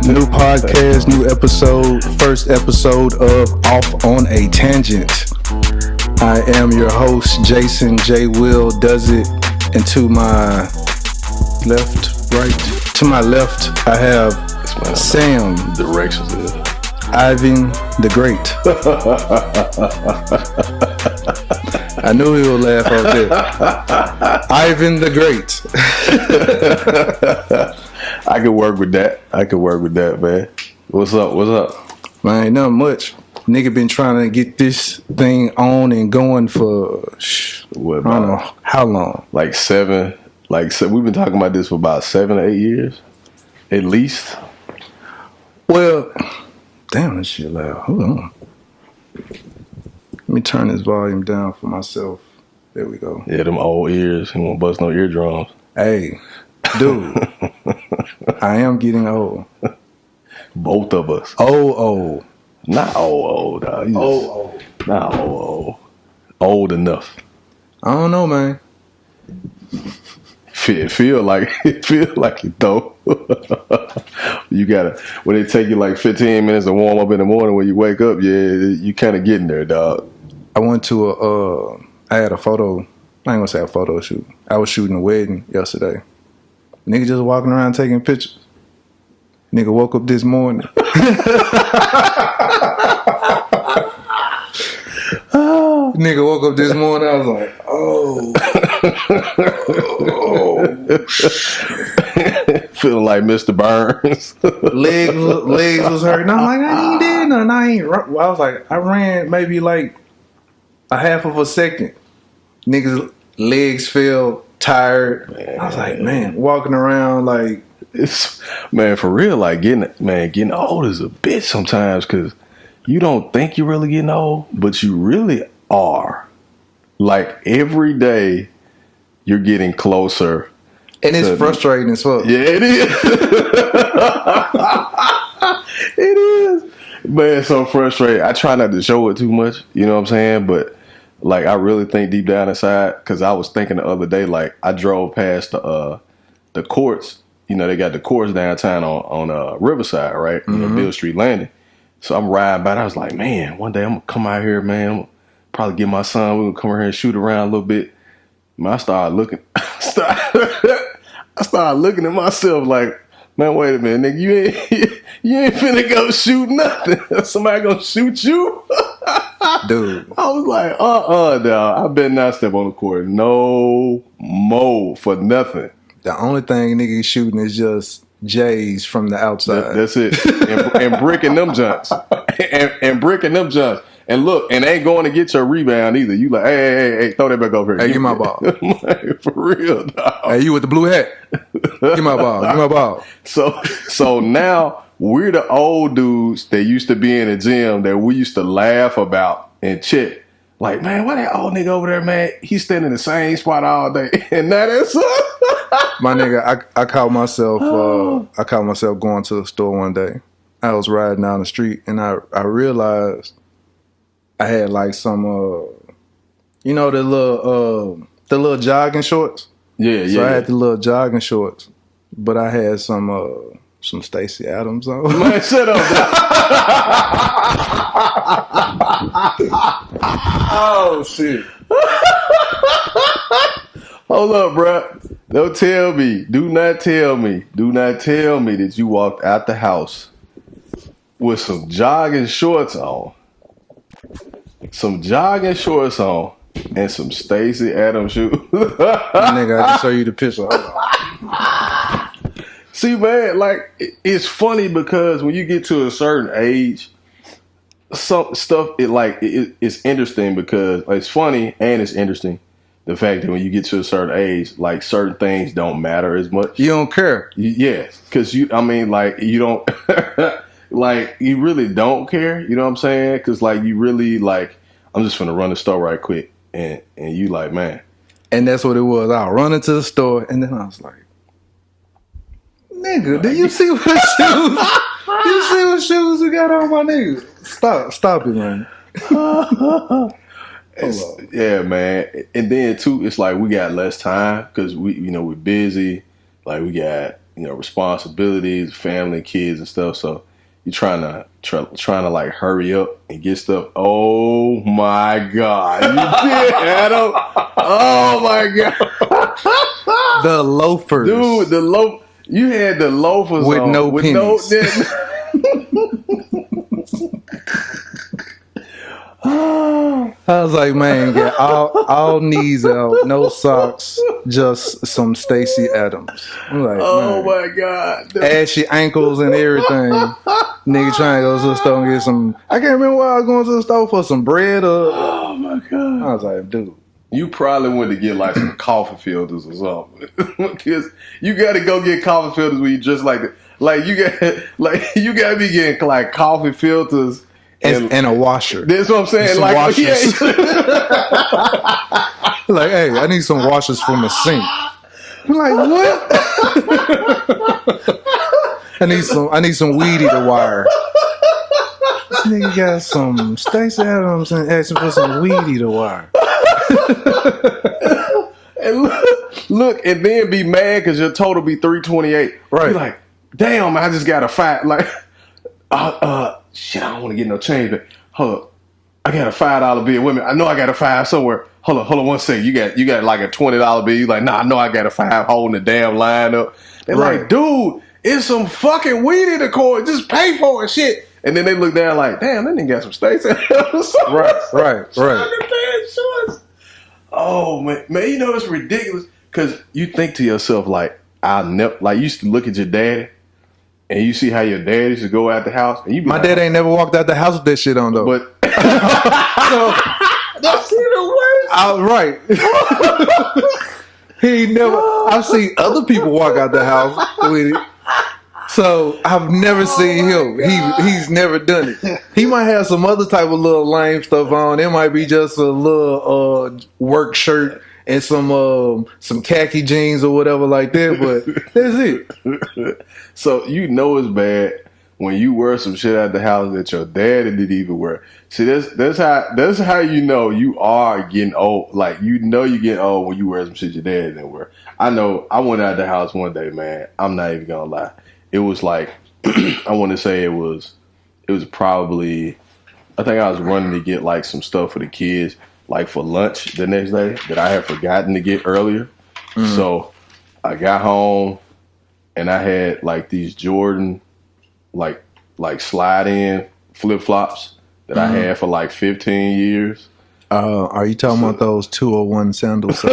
New podcast, new episode, first episode of Off on a Tangent. I am your host, Jason J. Will Does It, and to my left, I have Sam. Directions is Ivan the Great. I knew he would laugh out there. Ivan the Great. I could work with that. Man. What's up? Man, ain't nothing much. Nigga been trying to get this thing on and going for I don't know how long. Like seven. We've been talking about this for about 7 or 8 years, at least. Well, damn, this shit loud. Hold on. Let me turn this volume down for myself. There we go. Yeah, them old ears. He won't bust no eardrums. Hey, dude. I am getting old. Both of us. Old. Not old, dog. Old. Not old. Old enough. I don't know, man. Feel like it though. You gotta, when it take you like 15 minutes to warm up in the morning when you wake up, yeah, you kind of getting there, dog. I went to I had a photo. I ain't gonna say a photo shoot. I was shooting a wedding yesterday. Nigga just walking around taking pictures. Nigga woke up this morning. Nigga woke up this morning. I was like, feeling like Mr. Burns. legs was hurting. I'm like, I ain't did nothing. I was like, I ran maybe like a half of a second. Niggas' legs felt tired. Man. I was like, man, walking around like, it's, man, for real, like getting old is a bitch sometimes, because you don't think you're really getting old, but you really are. Like every day you're getting closer. And it's frustrating as fuck. Yeah, it is. It is. Man, it's so frustrating. I try not to show it too much, you know what I'm saying? But like, I really think deep down inside, because I was thinking the other day, like I drove past the courts. You know, they got the courts downtown on Riverside, right? Mm-hmm. You know, Bill Street Landing. So I'm riding by. I was like, man, one day I'm gonna come out here, man. I'm gonna probably get my son. We're gonna come out here and shoot around a little bit. Man, I started looking. I started looking at myself like, man, wait a minute, nigga, you ain't finna go shoot nothing. Somebody gonna shoot you, dude. I was like, dog. I better not step on the court no more for nothing. The only thing nigga shooting is just J's from the outside. That's it. And bricking them junks. And bricking them junks. And look, and ain't going to get your rebound either. You like, hey, throw that back over here. Hey, give my ball. Like, for real, dog. Hey, you with the blue hat. Give my ball. So now we're the old dudes that used to be in the gym that we used to laugh about and check. Like, man, why that old nigga over there, man? He's standing in the same spot all day. And now that's my nigga, I caught myself going to the store one day. I was riding down the street and I realized I had like some you know the little jogging shorts. Yeah. So I had the little jogging shorts, but I had some Stacey Adams on. Man, shut up. Oh shit. Hold up, bro. Don't tell me. Do not tell me that you walked out the house with some jogging shorts on. And some Stacey Adams shoes. Nigga, I can show you the picture. Hold on. See, man, like, it's funny because when you get to a certain age, some stuff, it's interesting because it's funny and it's interesting. the fact that when you get to a certain age, like certain things don't matter as much. You don't care. Yeah, because you don't, like, you really don't care. You know what I'm saying? Because, like, you really, like, I'm just gonna run the store right quick. And you like, man. And that's what it was. I'll run into the store, and then I was like, nigga, do you see what shoes? You see what shoes we got on, my nigga? Stop it, man. Yeah, man. And then too, it's like we got less time because we're busy. Like, we got responsibilities, family, kids, and stuff. So you're trying to like hurry up and get stuff. Oh my God, you did, Adam. Oh my God, the loafers, dude. You had the loafers with on, no pennies. I was like, man, get all knees out, no socks, just some Stacey Adams. I'm like, oh man, my God, ashy ankles and everything. Nigga trying to go to the store and get some. I can't remember why I was going to the store for some bread or. Oh my God, I was like, dude. You probably went to get like some coffee filters or something. Because you got to go get coffee filters when you just like that. Like, you got to be getting like coffee filters and a washer. That's what I'm saying. Some like, washers. Yeah. Like, hey, I need some washers from the sink. I'm like, what? I need some weed eater wire. This nigga got some Stacey Adams and asking for some weed eater wire. And look, and then be mad because your total be $328. Right. You're like, damn, I just got a $5. Like, shit, I don't want to get no change, but hold up, I got a $5 bill. Wait a minute, I know I got a $5 somewhere. Hold on 1 second. You got like a $20 bill. You like, nah, I know I got a $5 holding the damn line up. They're right. like, dude, it's some fucking weed in the court. Just pay for it, shit. And then they look down like, damn, that nigga got some states. Right. Oh man, it's ridiculous because you think to yourself like, I'll never, like, you used to look at your daddy and you see how your dad used to go out the house and you be my like, dad ain't never walked out the house with that shit on though. But so, that's even worse. Right. He never. I've seen other people walk out the house with it. So I've never seen him. He's never done it. He might have some other type of little lame stuff on. It might be just a little work shirt and some khaki jeans or whatever like that. But that's it. So it's bad when you wear some shit out the house that your daddy didn't even wear. See, that's how you know you are getting old. Like, you're getting old when you wear some shit your dad didn't wear. I know. I went out the house one day, man. I'm not even gonna lie. It was like, I want to say it was probably, I think I was running to get like some stuff for the kids, like for lunch the next day that I had forgotten to get earlier. Mm. So I got home and I had like these Jordan, like slide in flip flops that I had for like 15 years. Are you talking about those 201 sandals?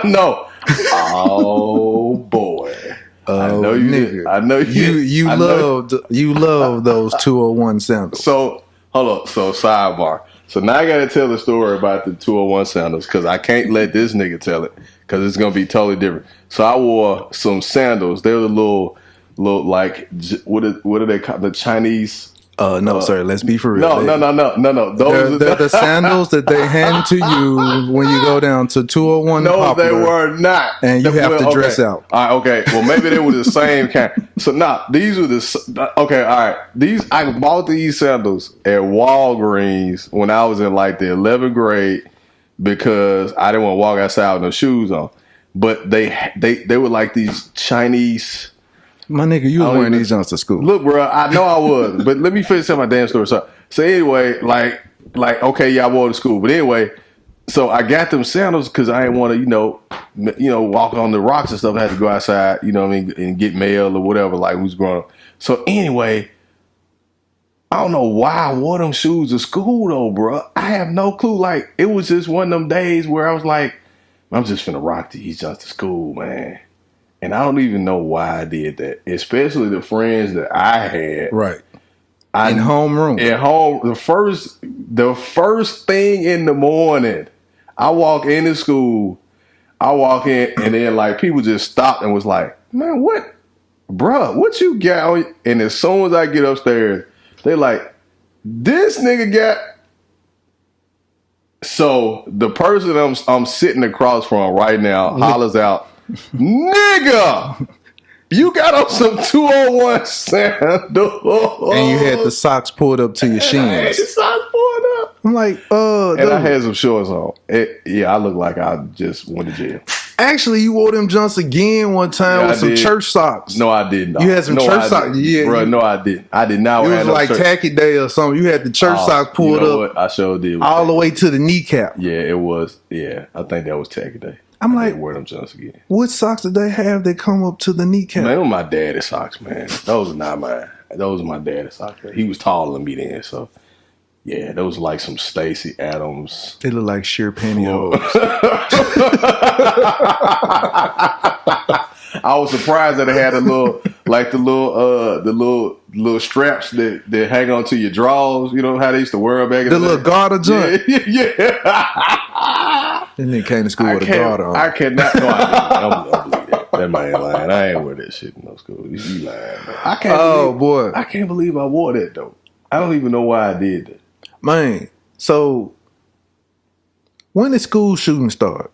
No. Oh boy. I know you did. I know you love those 201 sandals. So hold up. So sidebar. So now I got to tell the story about the 201 sandals because I can't let this nigga tell it because it's gonna be totally different. So I wore some sandals. They were the little like what are they called? The Chinese. No, sir. Let's be for real. No. They're the sandals that they hand to you when you go down to 201. No, Popular, they were not. And you have to dress out. All right, okay. Well, maybe they were the same kind. So, these were the. Okay, all right. I bought these sandals at Walgreens when I was in like the 11th grade because I didn't want to walk outside with no shoes on. But they were like these Chinese. My nigga, you was wearing these jumps to school. Look, bro, I know I was, but let me finish telling my damn story. So anyway, like, okay, yeah, I wore to school, but anyway, so I got them sandals because I didn't want to, walk on the rocks and stuff. I had to go outside, you know what I mean, and get mail or whatever, like, who's growing up. So anyway, I don't know why I wore them shoes to school though, bro. I have no clue. Like, it was just one of them days where I was like, I'm just finna rock these jumps to school, man. And I don't even know why I did that, especially the friends that I had. Right. In homeroom. At home, the first thing in the morning, I walk into school I walk in and then like people just stopped and was like, man, what, bruh, what you got? And as soon as I get upstairs, they like, this nigga got. So the person I'm sitting across from right now hollers out, nigga, you got on some 201 sandals. And you had the socks pulled up to your shins. I had the socks pulled up. I'm like, and I had some shorts on. I look like I just went to jail. Actually, you wore them junks again one time with some church socks. No, I didn't. You had some church socks. Yeah, bro. No, I didn't. I did not. It was like tacky day or something. You had the church socks pulled up. What? I sure did. All the way to the kneecap. Yeah, it was. Yeah, I think that was tacky day. I'm like, wear them junks again. What socks did they have that come up to the kneecap? Man, they were my daddy's socks, man. Those are not mine. Those are my daddy's socks. He was taller than me then, so. Yeah, those are like some Stacey Adams. They look like sheer pantyhose. I was surprised that it had the little straps that hang onto your drawers. You know how they used to wear them back in the day? little garter joint. Yeah. And then came to school with a garter on. I cannot. No, I don't believe that. That man lying. I ain't wear that shit in no school. You lying, man. I can't believe I wore that though. I don't even know why I did that. Man, so when did school shooting start?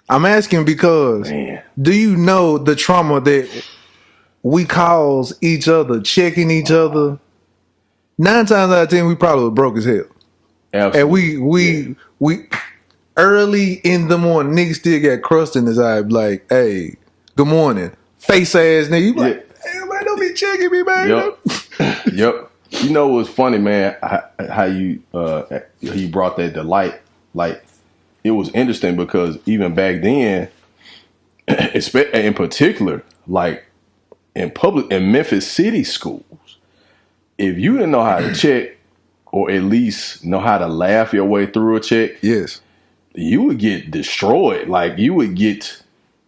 I'm asking because do you know the trauma that we cause each other, checking each other? 9 times out of 10, we probably broke as hell. Absolutely. And we early in the morning, niggas still got crust in his eye, like, hey, good morning. Face ass nigga. You like, hey, man, don't be checking me, man. Yep. You know what's funny, man? How you brought that to light. Like, it was interesting because even back then, in particular, like in Memphis City schools, if you didn't know how to check or at least know how to laugh your way through a check, yes, you would get destroyed. Like you would get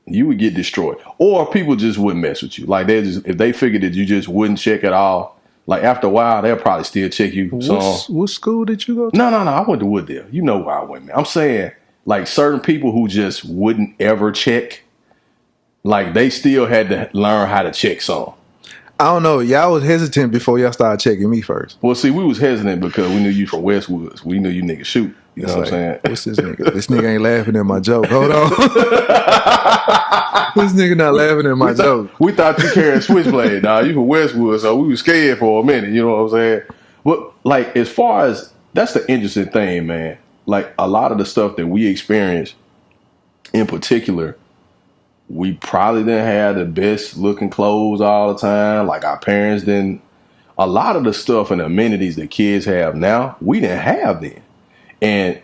destroyed, or people just wouldn't mess with you. Like if they figured that you just wouldn't check at all. Like after a while, they'll probably still check you. What school did you go to? No. I went to Wooddale. You know where I went, man. I'm saying like certain people who just wouldn't ever check, like they still had to learn how to check some. I don't know. Y'all was hesitant before y'all started checking me first. Well, see, we was hesitant because we knew you from Westwoods. We knew you niggas shoot. You know what I'm saying? What's this nigga? This nigga ain't laughing at my joke. Hold on. This nigga not laughing at my joke. We thought you carried a switchblade. Nah, you from Westwood, so we was scared for a minute. You know what I'm saying? But like, as far as that's the interesting thing, man. Like a lot of the stuff that we experienced, in particular, we probably didn't have the best looking clothes all the time. Like our parents didn't. A lot of the stuff and amenities that kids have now, we didn't have then. And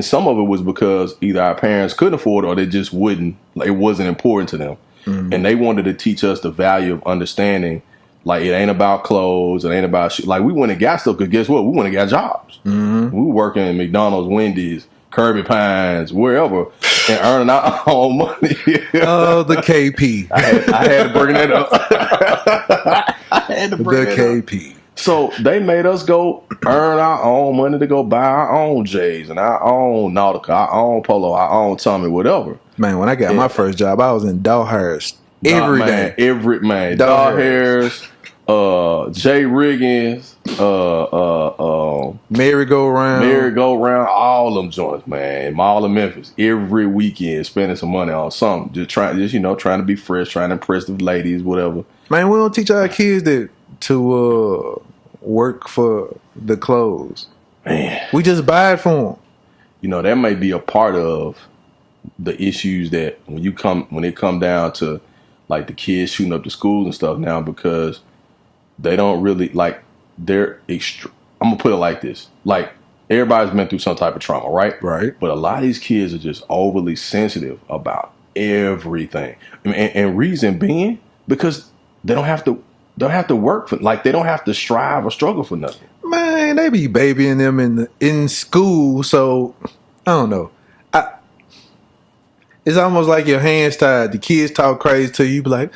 some of it was because either our parents couldn't afford it or they just wouldn't. Like, it wasn't important to them. Mm-hmm. And they wanted to teach us the value of understanding. Like, it ain't about clothes. It ain't about shit. Like, we went and got stuff because guess what? We went and got jobs. Mm-hmm. We were working at McDonald's, Wendy's, Kirby Pines, wherever, and earning our own money. Oh, the KP. I had to bring that up. I had to bring that KP. Up. So they made us go earn our own money to go buy our own J's and our own Nautica, our own Polo, our own Tommy, whatever. Man, when I got my first job, I was in doll hairs every day. Doll hairs, Jay Riggins, merry-go-round, all them joints, man. Mall of Memphis, every weekend, spending some money on something, trying to be fresh, trying to impress the ladies, whatever. Man, we don't teach our kids to work for the clothes. Man, we just buy it for them. You know, that may be a part of the issues that when it come down to like the kids shooting up the schools and stuff now, because they don't really like I'm gonna put it like this: like everybody's been through some type of trauma, right? Right. But a lot of these kids are just overly sensitive about everything, and reason being because they don't have to work for, like they don't have to strive or struggle for nothing. Man, they be babying them in school, so I don't know. It's almost like your hands tied. The kids talk crazy to you, be like,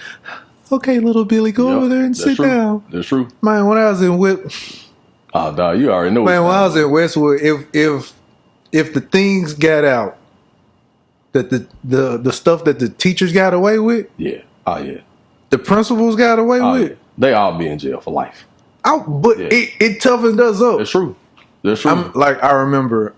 "Okay, little Billy, go over there and sit down." That's true. Man, when I was in oh, dog, you already know. Man, when I was in Westwood, if the things got out that the stuff that the teachers got away with, Yeah. Oh yeah. the principals got away Oh, with. yeah. They all be in jail for life. But Yeah. it toughens us up. That's true. That's true. I remember.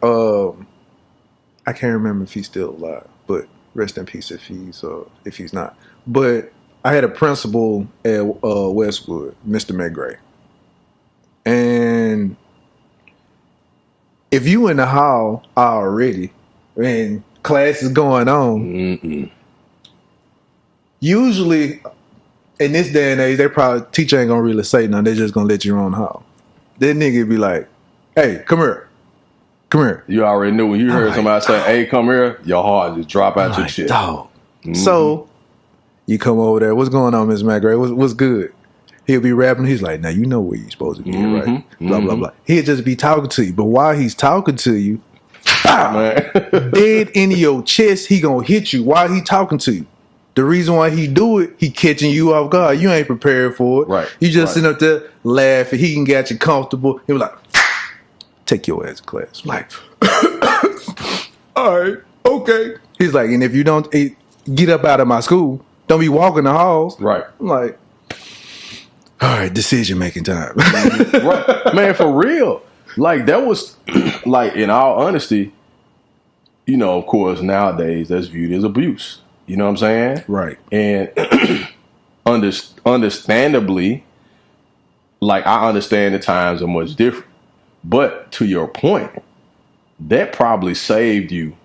I can't remember if he's still alive, but rest in peace if he's not. But I had a principal at Westwood, Mr. McGray, and if you in the hall already and class is going on, usually in this day and age, they probably teacher ain't gonna really say nothing. They just gonna let you run the hall. That nigga be like, "Hey, come here." You already knew when you heard somebody say, "Hey, come here," your heart just drop out your chest. Dog. So you come over there. What's going on, Miss McGray? What's good? He'll be rapping. He's like, "Now you know where you're supposed to be, right?" Blah blah blah. He'll just be talking to you, but while he's talking to you, dead in your chest, he gonna hit you while he talking to you. The reason why he do it, he catching you off guard. You ain't prepared for it. Right. You just sitting up there laughing. He can get you comfortable. He was like, "Take your ass to class." I'm like, all right, okay. He's like, and if you don't get up out of my school, don't be walking the halls. Right. I'm like, all right, decision making time. Right. Man, for real. Like that was like, in all honesty, you know, of course, nowadays that's viewed as abuse. You know what I'm saying? Right. And understandably, like I understand the times are much different. But to your point, that probably saved you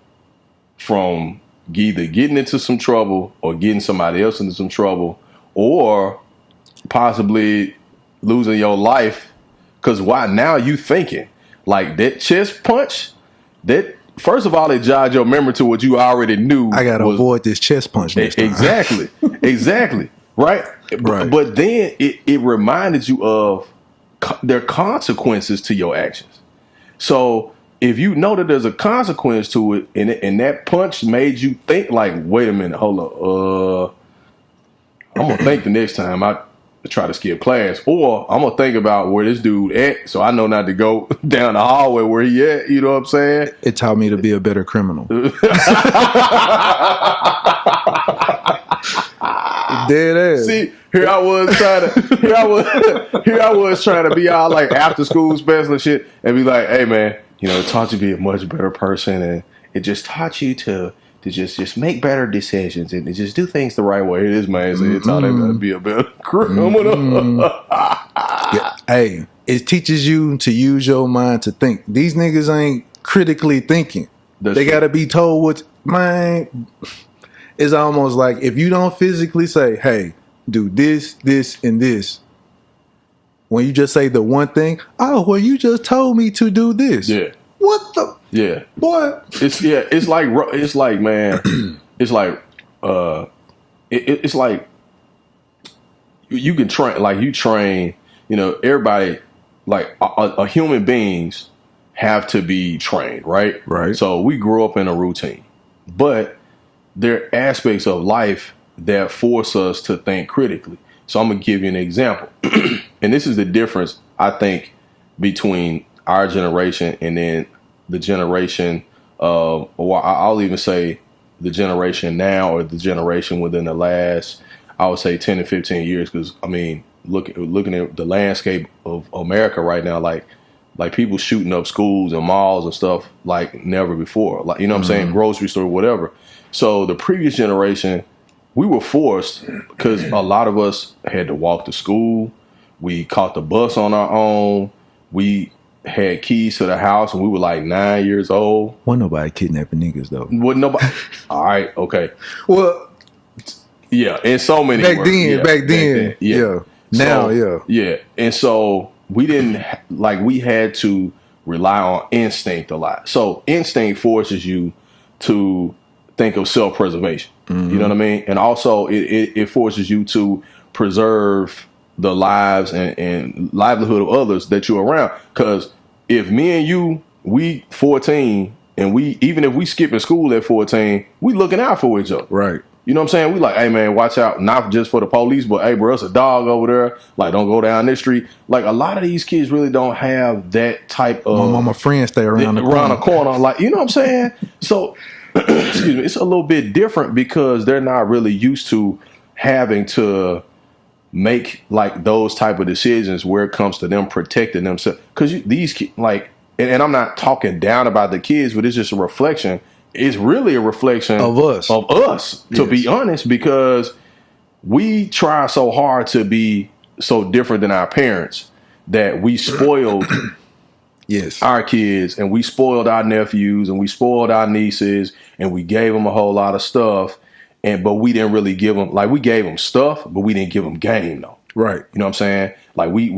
from either getting into some trouble or getting somebody else into some trouble, or possibly losing your life. Because why now you thinking like that chest punch, that first of all, it jogged your memory to what you already knew. I gotta avoid this chest punch next time. Exactly. Right. But then it reminded you of there are consequences to your actions. So if you know that there's a consequence to it, and that punch made you think like, wait a minute, hold up, I'm gonna think the next time I try to skip class, or I'm gonna think about where this dude at, so I know not to go down the hallway where he at. You know what I'm saying? It taught me to be a better criminal. Dead ass. See, here I was trying to be all like after school special and shit, and be like, hey man, you know, it taught you to be a much better person, and it just taught you to just make better decisions and to just do things the right way. It is, man. So it taught him to be a better criminal. Yeah. Hey, it teaches you to use your mind to think. These niggas ain't critically thinking. They gotta be told what, man. It's almost like if you don't physically say, hey, do this, this, and this, when you just say the one thing, oh, well, you just told me to do this. Yeah. What the? Yeah. What? It's like man, it's like it's like you can train, like you train, you know, everybody, like a human beings have to be trained, right? Right. So we grew up in a routine, but there are aspects of life that force us to think critically. So I'm gonna give you an example, and this is the difference I think between our generation and then the generation of, or I'll even say the generation now, or the generation within the last, I would say 10 to 15 years. Because I mean, looking at the landscape of America right now, like people shooting up schools and malls and stuff like never before. Like, you know what I'm saying? Grocery store, whatever. So the previous generation, we were forced, because a lot of us had to walk to school. We caught the bus on our own. We had keys to the house, and we were like 9 years old. Wasn't nobody kidnapping niggas though. Wasn't nobody. All right, okay. Well, yeah, in so many back words. then, yeah. Now, so, yeah. Yeah. And so we didn't, like, we had to rely on instinct a lot. So instinct forces you to think of self-preservation. You know what I mean? And also it forces you to preserve the lives and livelihood of others that you're around. Because if me and you, we 14, and even if we skipping school at 14, we looking out for each other. Right. You know what I'm saying? We like, hey man, watch out, not just for the police, but hey bro, it's a dog over there. Like, don't go down this street. Like, a lot of these kids really don't have that type of. My friends stay around the corner. Like, you know what I'm saying? So excuse me, it's a little bit different because they're not really used to having to make like those type of decisions where it comes to them protecting themselves. Because and I'm not talking down about the kids, but it's just a reflection. It's really a reflection Of us. To be honest, because we try so hard to be so different than our parents that we spoiled Yes. our kids and we spoiled our nephews and we spoiled our nieces and we gave them a whole lot of stuff. But we didn't really give them, like, we gave them stuff, but we didn't give them game though. Right. You know what I'm saying? Like we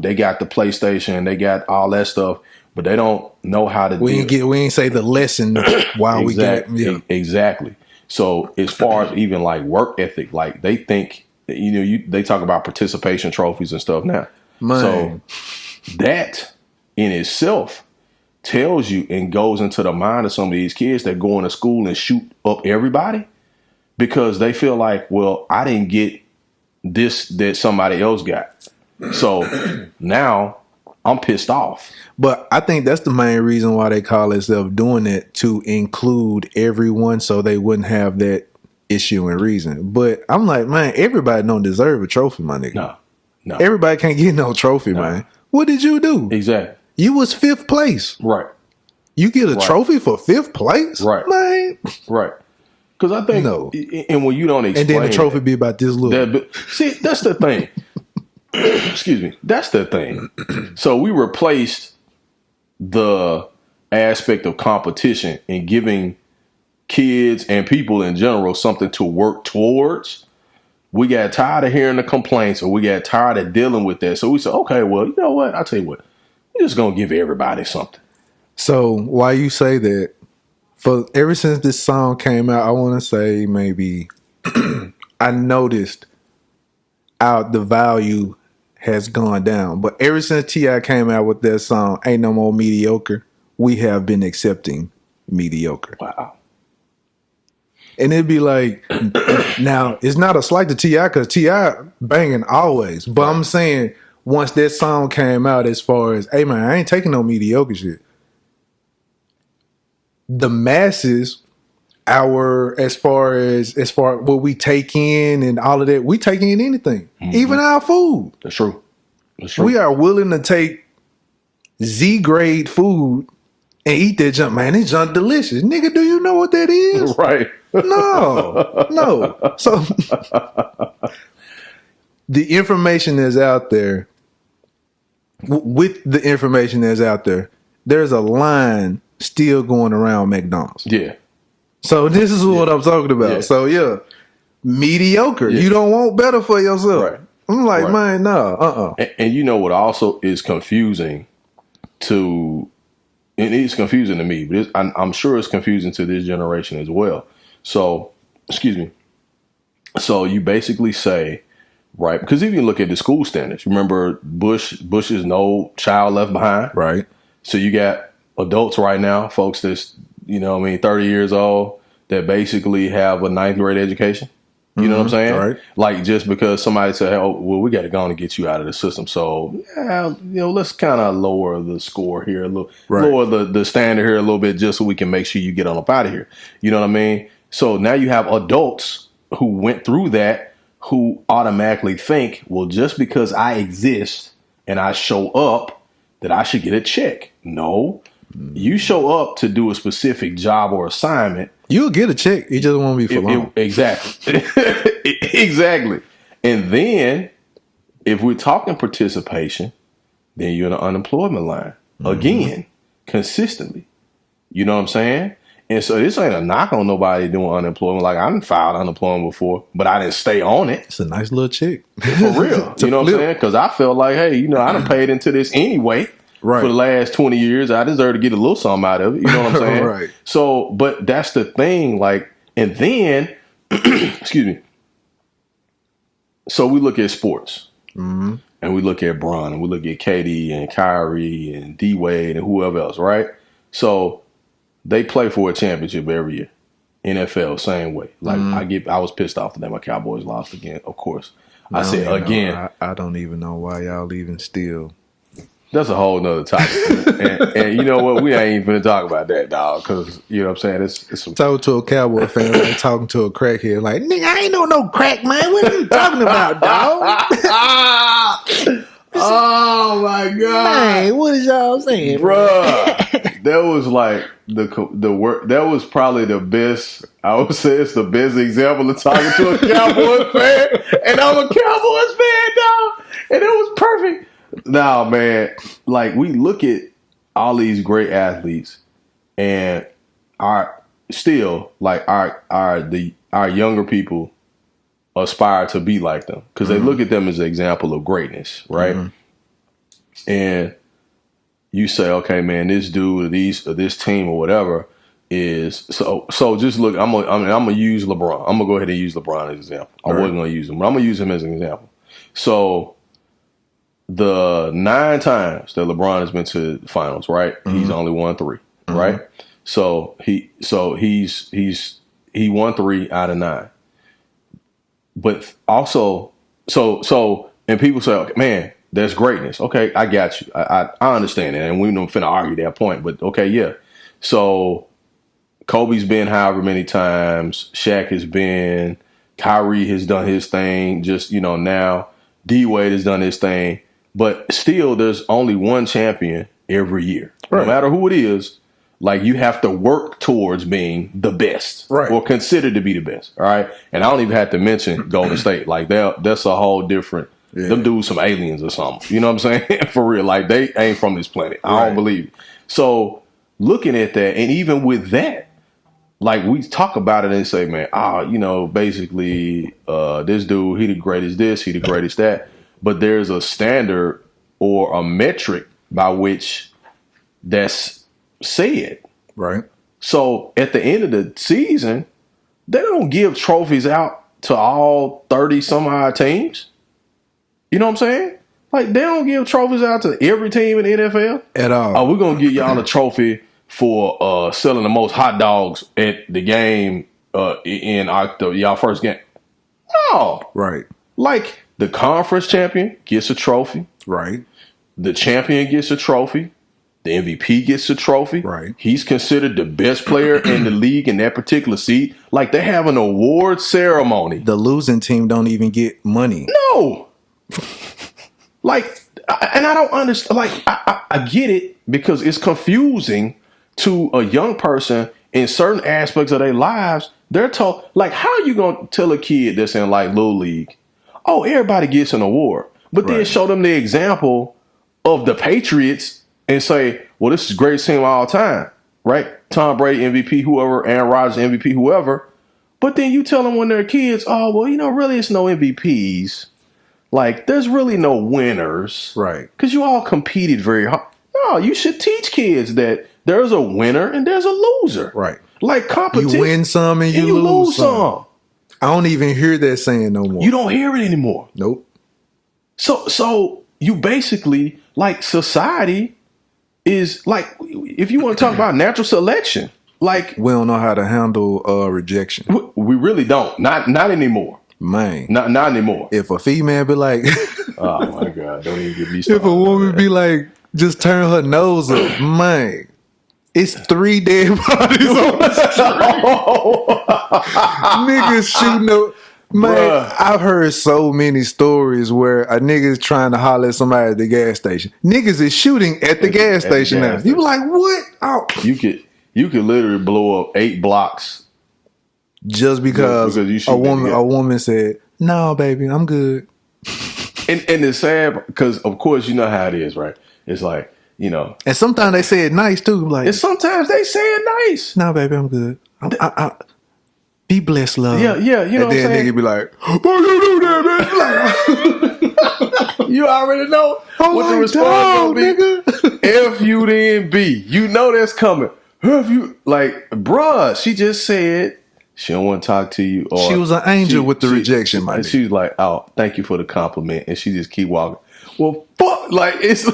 they got the PlayStation, they got all that stuff, but they don't know how to We ain't say the lesson while we get exactly. So as far as even like work ethic, like they think, they talk about participation trophies and stuff now. Man. So that in itself tells you and goes into the mind of some of these kids that go into school and shoot up everybody because they feel like, well, I didn't get this that somebody else got. So now I'm pissed off. But I think that's the main reason why they call themselves doing it, to include everyone so they wouldn't have that issue and reason. But I'm like, man, everybody don't deserve a trophy, my nigga. No. Everybody can't get no trophy, man. What did you do? Exactly. You was 5th place. Right. You get a trophy for 5th place? Right. Man. Right. Because I think, and when you don't explain, and then the trophy be about this little. See, that's the thing. Excuse me. That's the thing. So we replaced the aspect of competition and giving kids and people in general something to work towards. We got tired of hearing the complaints, or we got tired of dealing with that. So we said, okay, well, you know what? I'll tell you what. We're just going to give everybody something. So why you say that? Ever since this song came out, I want to say maybe I noticed the value has gone down. But ever since T.I. came out with that song, Ain't No More Mediocre, we have been accepting mediocre. Wow. And it'd be like, now, it's not a slight to T.I. because T.I. banging always. But I'm saying, once that song came out, as far as, hey, man, I ain't taking no mediocre shit. The masses, as far as what we take in and all of that, we take in anything, even our food. That's true. We are willing to take Z grade food and eat that junk. Man, this junk delicious, nigga. Do you know what that is? Right. No. So the information that's out there. With the information that's out there, there's a line still going around McDonald's. Yeah. So this is what I'm talking about. Yeah. So mediocre. Yeah. You don't want better for yourself. Right. I'm like, man, no. And you know what also is confusing and it's confusing to me, but I'm sure it's confusing to this generation as well. So, excuse me. So you basically say, right, because if you look at the school standards, remember Bush's No Child Left Behind? Right. So you got adults right now, folks that's, 30 years old that basically have a 9th grade education. You know what I'm saying? Right. Like just because somebody said, oh, well, we got to go on and get you out of the system. So, let's kind of lower the score here a little, lower the standard here a little bit just so we can make sure you get on up out of here. You know what I mean? So now you have adults who went through that who automatically think, well, just because I exist and I show up that I should get a check. No. You show up to do a specific job or assignment. You'll get a check. It just won't be for long. Exactly. Exactly. And then if we're talking participation, then you're in the unemployment line. Again, consistently. You know what I'm saying? And so this ain't a knock on nobody doing unemployment. Like, I done filed unemployment before, but I didn't stay on it. It's a nice little check. For real. You know what I'm saying? Because I felt like, hey, I done paid into this anyway. Right. For the last 20 years, I deserve to get a little something out of it. You know what I'm saying? Right. So, but that's the thing. Like, and then, excuse me. So we look at sports, and we look at Bron, and we look at KD and Kyrie and D Wade and whoever else, right? So they play for a championship every year. NFL, same way. Like I was pissed off that my Cowboys lost again. Of course, I said again. I don't even know why y'all even still. That's a whole nother topic. and you know what? We ain't even finna talk about that, dog, because, you know what I'm saying? It's some... Talking to a cowboy fan, like talking to a crackhead, like, nigga, I ain't know no crack, man. What are you talking about, dog? Oh my God. Man, what is y'all saying? Bruh. That was like the work. That was probably the best. I would say it's the best example of talking to a Cowboys fan. And I'm a Cowboys fan, dog. And it was perfect. Nah, man, like we look at all these great athletes, and our younger people aspire to be like them because they look at them as an example of greatness, right? And you say, okay, man, this dude or this team or whatever is so. Just look, I'm gonna use LeBron. I'm gonna go ahead and use LeBron as an example. I wasn't gonna use him, but I'm gonna use him as an example. So the 9 times that LeBron has been to the finals, right? He's only won 3, right? So he won 3 out of 9. But also, and people say, okay, man, there's greatness. Okay, I got you. I understand it, and we don't finna argue that point. But okay, yeah. So Kobe's been however many times. Shaq has been. Kyrie has done his thing. Just, you know, now D Wade has done his thing. But still, there's only one champion every year. Right. No matter who it is, like you have to work towards being the best, right? Or considered to be the best. All right. And I don't even have to mention Golden State. Like that's a whole different. Yeah. Them dudes some aliens or something. You know what I'm saying? For real. Like they ain't from this planet. I don't believe it. So looking at that, and even with that, like we talk about it and say, man, you know, basically this dude, he the greatest this, he the greatest that. But there's a standard or a metric by which that's said. Right. So at the end of the season, they don't give trophies out to all 30 some odd teams. You know what I'm saying? Like they don't give trophies out to every team in the NFL at all. Oh, we're gonna give y'all a trophy for selling the most hot dogs at the game in y'all first game. No. Right. Like the conference champion gets a trophy. Right. The champion gets a trophy. The MVP gets a trophy. Right. He's considered the best player in the league in that particular seat. Like they have an award ceremony. The losing team don't even get money. No. Like, and I don't understand. Like, I get it because it's confusing to a young person in certain aspects of their lives. They're told, like, how are you going to tell a kid that's in like Little League, oh, everybody gets an award, but then show them the example of the Patriots and say, well, this is the greatest team of all time, right? Tom Brady MVP, whoever, Aaron Rodgers MVP, whoever. But then you tell them when they're kids, oh, well, you know, really it's no MVPs. Like, there's really no winners. Right. Because you all competed very hard. No, you should teach kids that there's a winner and there's a loser. Right. Like competition. You win some and you lose some. I don't even hear that saying no more. You don't hear it anymore. Nope. So you basically, like, society is like, if you want to talk about natural selection, like, we don't know how to handle rejection. We really don't. Not anymore. Man, not anymore. If a female be like, oh my God, don't even get me started. If a woman be like, just turn her nose up, man, it's 3 dead bodies on the street. Niggas shooting up. Man, bruh. I've heard so many stories where a nigga's trying to holler at somebody at the gas station. Niggas is shooting at the gas station now. You be like, what? Oh. You could literally blow up 8 blocks. Just because a woman said, no, baby, I'm good. And it's sad because, of course, you know how it is, right? It's like, you know. And sometimes they say it nice, too. Like, and sometimes they say it nice. No, baby, I'm good. I be blessed, love. Yeah, you know what I'm saying? And then nigga be like, why you do that, man? You already know what the response is, nigga. F you then B. You know that's coming. F you, like, bruh, she just said, she don't want to talk to you. Or she was an angel with the rejection, man. She was like, oh, thank you for the compliment. And she just keep walking. Well, fuck, like, it's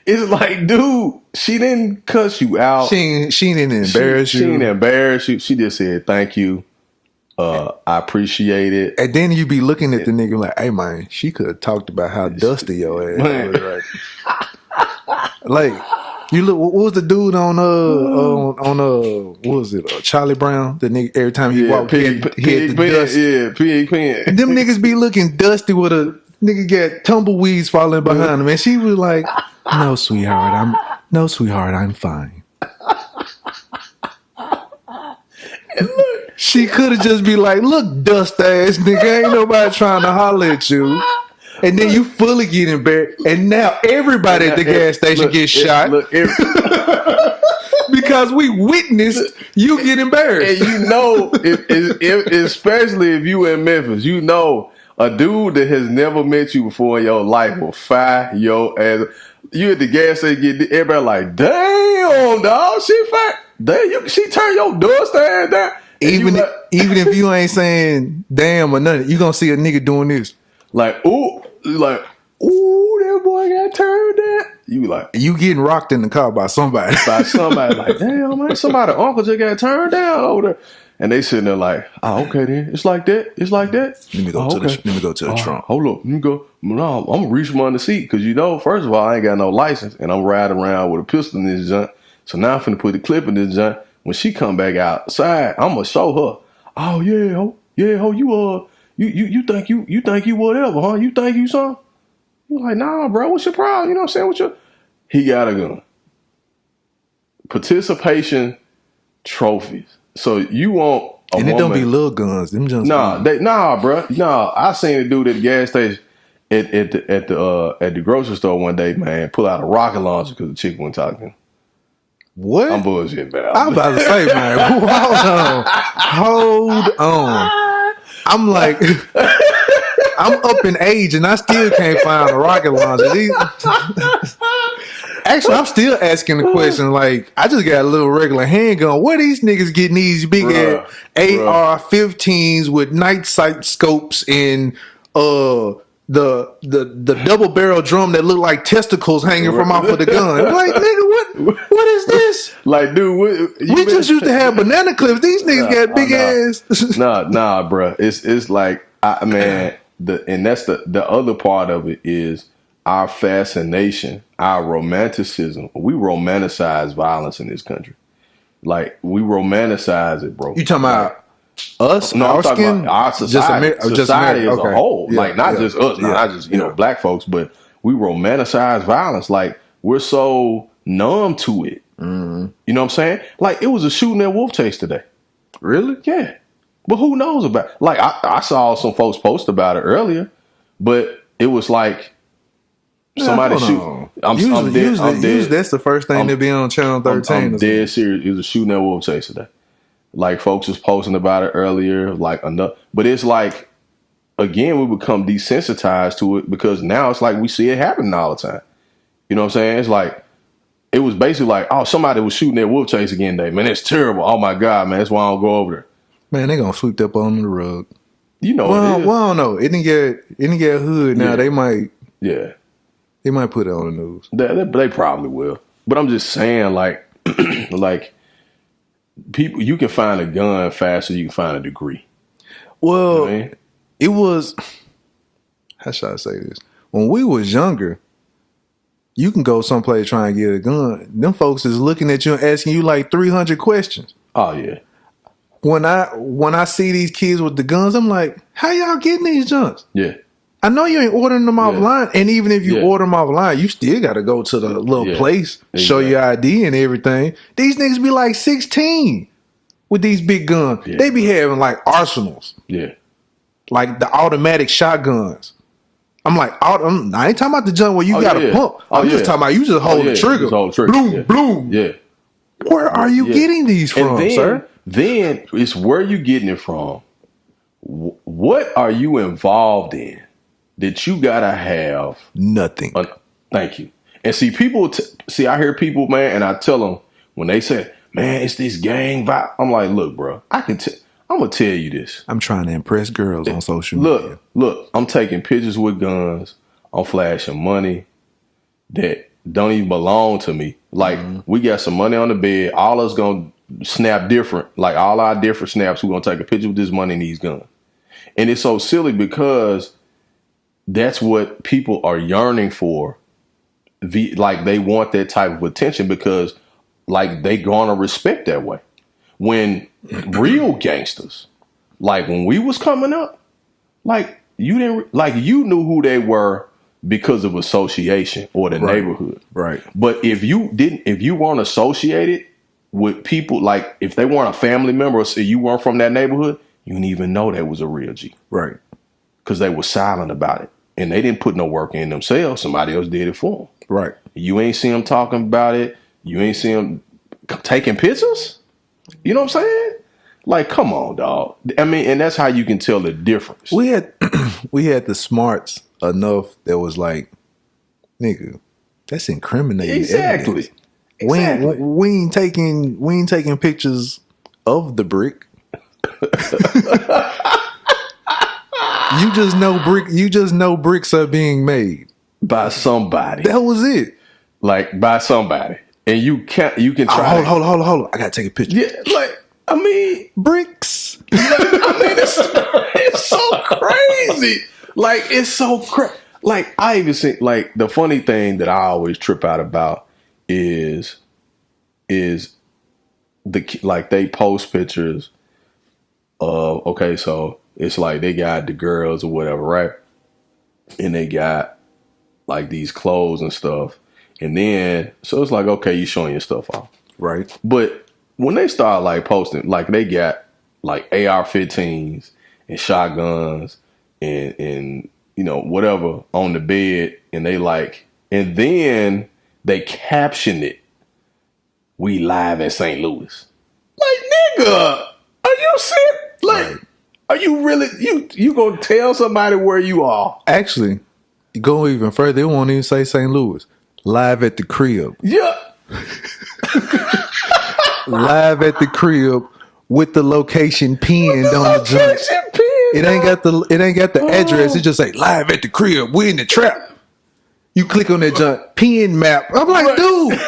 like, dude, she didn't cuss you out. She didn't embarrass you. She didn't embarrass you. She just said, thank you. I appreciate it. And then you be looking at the nigga like, hey, man, she could have talked about how dusty your ass was. Right? Like, you look. What was the dude on what was it? Charlie Brown. The nigga every time he walked, he had the dust. Yeah, pig pen. Them niggas be looking dusty with a nigga get tumbleweeds falling behind him, and she was like, "No, sweetheart, I'm fine." She could have just be like, "Look, dust ass nigga, ain't nobody trying to holler at you." And then you fully get embarrassed, and now everybody at the gas station gets shot because we witnessed you get embarrassed. And you know, especially if you in Memphis, you know, a dude that has never met you before in your life will fire your ass. You at the gas station, get everybody like, damn, dog, she fire. Damn, she turn your dust ass down. Even if you ain't saying damn or nothing, you gonna see a nigga doing this. Like, ooh, that boy got turned down. You like, you getting rocked in the car by somebody. Like, damn, man, somebody uncle just got turned down over there. And they sitting there like, oh, okay then. It's like that. Let me go to the trunk. Hold up. Let me go. No, I'm gonna reach from under the seat because you know, first of all, I ain't got no license and I'm riding around with a pistol in this junk. So now I'm finna put the clip in this junk. When she come back outside, I'm gonna show her. Oh yeah, ho, you think you whatever, huh? You think you something? You like, nah, bro, what's your problem? You know what I'm saying? He got a gun. Participation trophies. So you want a and woman. It don't be little guns. Them just bro. Nah, I seen a dude at the gas station at the grocery store one day, man, pull out a rocket launcher because the chick wasn't talking. What? I'm bullshit, man. I'm about to say, man, hold on. I'm like, I'm up in age and I still can't find a rocket launcher. Actually, I'm still asking the question. Like, I just got a little regular handgun. Where these niggas getting these big AR-15s with night sight scopes and the double barrel drum that look like testicles hanging from off of the gun? Like, nigga, what is this? Like, dude, we just used to have banana clips. These niggas got big ass. Nah, bro. It's like, man. And that's the other part of it is our fascination, our romanticism. We romanticize violence in this country. Like, we romanticize it, bro. You talking about us? No, I'm talking about our society. Society as a whole. Yeah, like, not just us, not just, black folks, but we romanticize violence. Like, we're so numb to it. Mm-hmm. You know what I'm saying? Like, it was a shooting at Wolf Chase today. Really? Yeah. But who knows about it? Like, I saw some folks post about it earlier, but it was like somebody shoot. Usually that's the first thing to be on Channel 13. I'm dead serious. It was a shooting at Wolf Chase today. Like, folks was posting about it earlier, like enough. But it's like, again, we become desensitized to it because now it's like we see it happening all the time. You know what I'm saying? It's like, it was basically like, oh, somebody was shooting at Wolf Chase again today. Man, it's terrible. Oh my God, man, that's why I don't go over there. Man, they gonna sweep that on the rug. You know, well, I don't know. It didn't get hood now. They might put it on the news. They probably will. But I'm just saying, like, like, people, you can find a gun faster than you can find a degree. Well, you know what I mean? It was, how should I say this? When we was younger, you can go someplace try and get a gun. Them folks is looking at you and asking you like 300 questions. Oh yeah. When I see these kids with the guns, I'm like, how y'all getting these guns? Yeah. I know you ain't ordering them offline. And even if you order them offline, you still got to go to the little place, show your ID and everything. These niggas be like 16 with these big guns. Yeah. They be having like arsenals. Yeah. Like the automatic shotguns. I'm like, I ain't talking about the junk where you got a pump. I'm just talking about you just hold the trigger. Bloom, bloom. Yeah. Where are you getting these from, sir? Then it's where you getting it from. What are you involved in that you gotta have? Nothing. Thank you. And see, people, I hear people, man, and I tell them when they say, man, it's this gang vibe. I'm like, look, bro, I'm gonna tell you this. I'm trying to impress girls on social media. Look, I'm taking pictures with guns. I'm flashing money that don't even belong to me. Like, we got some money on the bed. All us gonna snap different. Like, all our different snaps, we're gonna take a picture with this money and these guns. And it's so silly because that's what people are yearning for like they want that type of attention because like they garner respect that way. When real gangsters, like when we was coming up, like you didn't like you knew who they were because of association or the neighborhood. Right. But if you weren't associated with people, like if they weren't a family member or you weren't from that neighborhood, you didn't even know that was a real G. Right. Because they were silent about it. And they didn't put no work in themselves. Somebody else did it for them. Right. You ain't see them talking about it. You ain't see them taking pictures. You know what I'm saying? Like, come on, dog. I mean, and that's how you can tell the difference. We had the smarts enough that was like, nigga, that's incriminating. Exactly. Evidence. We ain't taking pictures of the brick. You just know bricks are being made by somebody. That was it. Like by somebody. And you can try. Hold on. I gotta take a picture. Yeah, like I mean bricks. I mean it's so crazy. Like it's so crazy. Like I even think like the funny thing that I always trip out about is the like they post pictures of okay, so it's like they got the girls or whatever, right? And they got like these clothes and stuff. And then so it's like, okay, you showing your stuff off. Right. But when they start like posting, like they got like AR-15s and shotguns and you know, whatever on the bed, and they like, and then they caption it, "We live in St. Louis." Like, nigga, are you serious? Like, right. Are you really you gonna tell somebody where you are? Actually, go even further. They won't even say St. Louis. Live at the crib. Yeah. Live at the crib with the location pinned on the joint. It ain't got the address. It just say live at the crib. We in the trap. You click on that joint pin map. I'm like, dude,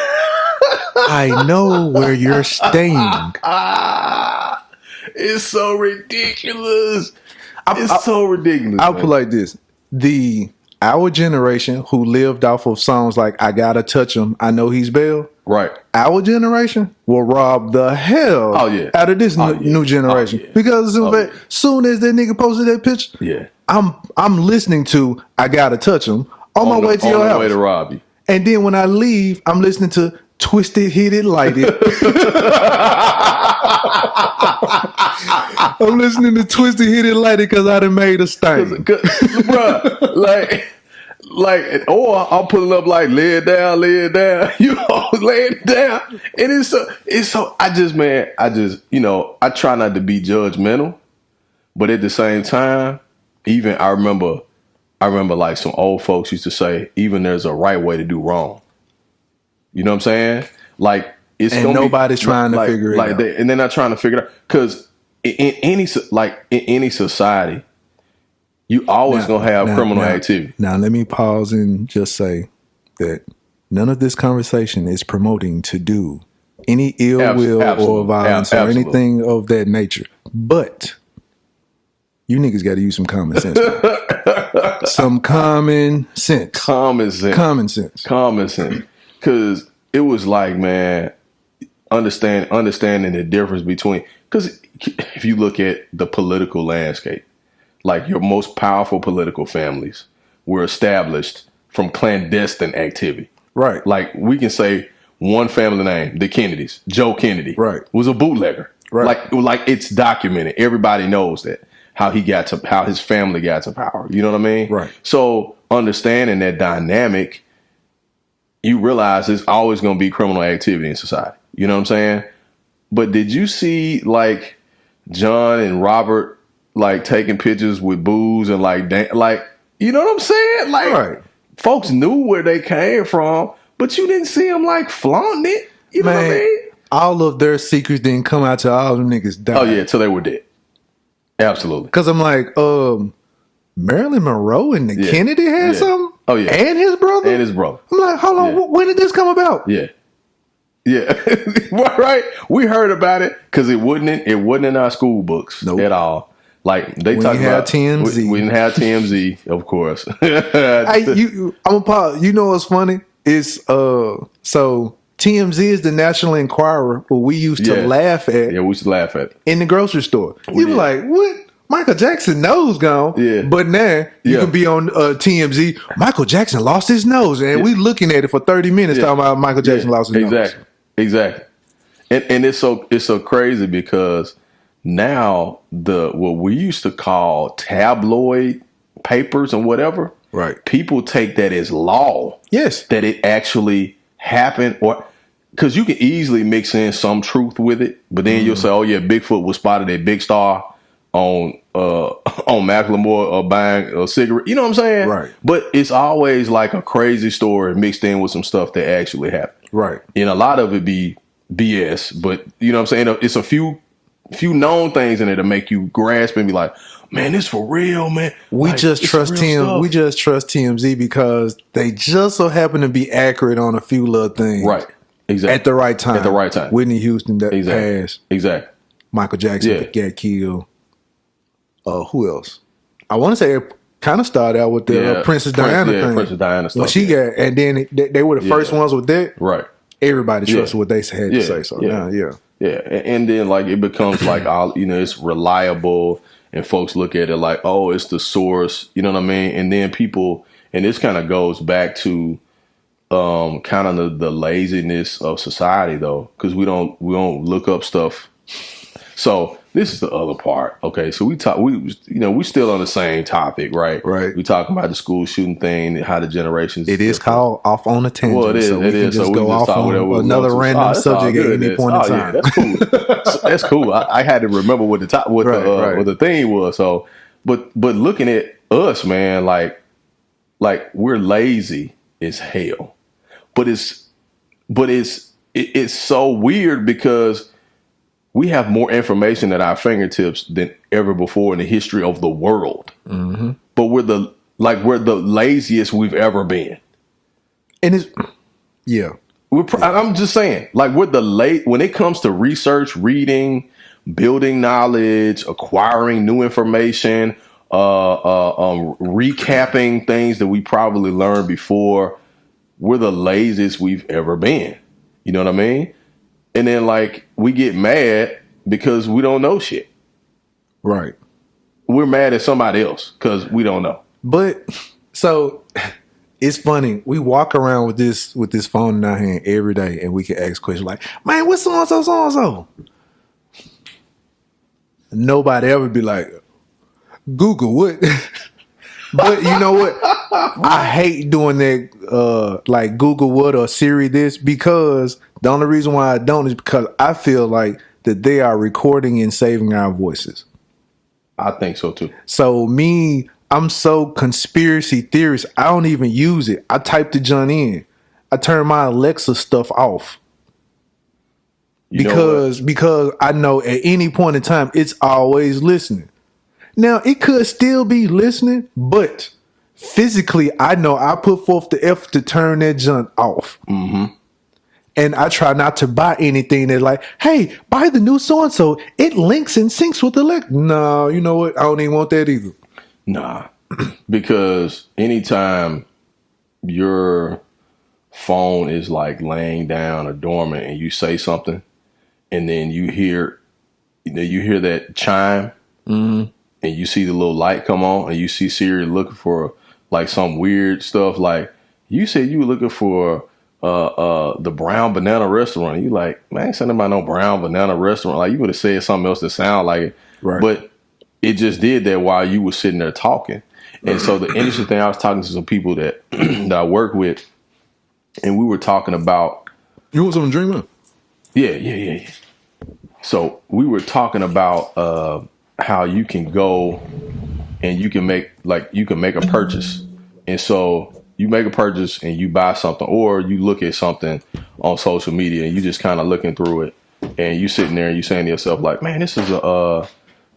I know where you're staying. It's so ridiculous. It's so ridiculous. I'll put it like this: our generation who lived off of songs like "I Gotta Touch Him," "I Know He's Bail." Right. Our generation will rob the hell out of this new generation because soon as that nigga posted that picture, I'm listening to "I Gotta Touch Him" on my way to your house. On the way to rob you. And then when I leave, I'm listening to "Twisted, Hit It, Light It." I'm listening to "Twisted, Hit It, Light It" because I done made a stain. Bruh, like, or I'll pull it up like lay it down, you know, lay it down. And it's so I just, you know, I try not to be judgmental, but at the same time, even I remember like some old folks used to say, even there's a right way to do wrong. You know what I'm saying? Like it's and nobody's trying to figure it out. And they're not trying to figure it out because in any society, you always gonna have criminal activity. Now let me pause and just say that none of this conversation is promoting to do any ill will or violence or anything of that nature. But you niggas got to use some common sense. Some common sense. Common sense. Because it was like, man, understanding the difference between. Because if you look at the political landscape, like your most powerful political families were established from clandestine activity. Right. Like we can say one family name, the Kennedys, Joe Kennedy, was a bootlegger. Right. Like it's documented. Everybody knows that how his family got to power. You know what I mean? Right. So understanding that dynamic, you realize there's always going to be criminal activity in society. You know what I'm saying? But did you see like John and Robert like taking pictures with booze and like you know what I'm saying? Like folks knew where they came from, but you didn't see them like flaunting it. You know what I mean? All of their secrets didn't come out till all them niggas died. Oh yeah, till they were dead. Absolutely. Because I'm like, Marilyn Monroe and the Kennedy had something? Oh yeah. And his brother? And his brother. I'm like, hold on, when did this come about? Yeah. Yeah. Right. We heard about it because it wasn't in our school books at all. Like they talked about TMZ. We didn't have TMZ, of course. I'm a pause. You know what's funny? It's so TMZ is the National Enquirer, what we used to laugh at. Yeah, we used to laugh at in the grocery store. You were like, what? Michael Jackson nose gone. Yeah. But now you can be on TMZ. Michael Jackson lost his nose, and we looking at it for 30 minutes talking about Michael Jackson lost his nose. Exactly. And it's so crazy because now what we used to call tabloid papers and whatever, right? People take that as law. Yes, that it actually happened, or because you can easily mix in some truth with it, but then you'll say, "Oh yeah, Bigfoot was spotted at Big Star on Macklemore buying a cigarette." You know what I'm saying? Right. But it's always like a crazy story mixed in with some stuff that actually happened. Right. And a lot of it be BS, but you know what I'm saying? It's a few known things in it to make you grasp and be like, man, this for real, man. We like, just trust him. We just trust TMZ because they just so happen to be accurate on a few little things. Right. Exactly. At the right time. At the right time. Whitney Houston passed. Exactly. Michael Jackson got killed. Who else? I want to say it kind of started out with the Princess Diana thing. Princess Diana stuff. When she got, and then they were the first ones with that. Right. Everybody trusted what they had to say. So yeah, and then like it becomes like it's reliable, and folks look at it like, oh, it's the source. You know what I mean? And then people, and this kind of goes back to kind of the laziness of society though, because we don't look up stuff. So this is the other part. Okay, so we still on the same topic, right? Right. We talking about the school shooting thing, how the generations. It is called Off on a Tangent. Well, it is. So it is. Just so go off on another random subject at any point in time. Yeah, that's cool. That's cool. I had to remember what the thing was. So, but looking at us, man, like we're lazy as hell. But it's so weird because we have more information at our fingertips than ever before in the history of the world. Mm-hmm. But we're the laziest we've ever been. And it's I'm just saying, like we're when it comes to research, reading, building knowledge, acquiring new information, recapping things that we probably learned before. We're the laziest we've ever been. You know what I mean? And then like we get mad because we don't know shit. Right. We're mad at somebody else because we don't know. But so it's funny. We walk around with this phone in our hand every day and we can ask questions like, man, what's so-and-so? Nobody ever be like, Google what? But you know what? I hate doing that, like Google what or Siri this, because the only reason why I don't is because I feel like that they are recording and saving our voices. I think so too. So I'm so conspiracy theorist. I don't even use it. I type the junk in. I turn my Alexa stuff off. Because I know at any point in time it's always listening. Now, it could still be listening, but physically, I know I put forth the effort to turn that junk off. Mm-hmm. And I try not to buy anything that's like, hey, buy the new so-and-so. It links and syncs with the link. No, you know what? I don't even want that either. Nah, because anytime your phone is like laying down or dormant and you say something and then you hear that chime, mm-hmm. and you see the little light come on and you see Siri looking for like some weird stuff. Like you said you were looking for the Brown Banana Restaurant. You like, man, I ain't saying about no Brown Banana Restaurant. Like you would have said something else that sound like it. Right. But it just did that while you were sitting there talking. And so the interesting thing, I was talking to some people that I work with, and we were talking about. You want something to drink with? Yeah. So we were talking about how you can go and you can make a purchase. And so you make a purchase and you buy something, or you look at something on social media and you just kind of looking through it and you sitting there and you saying to yourself like, man, this is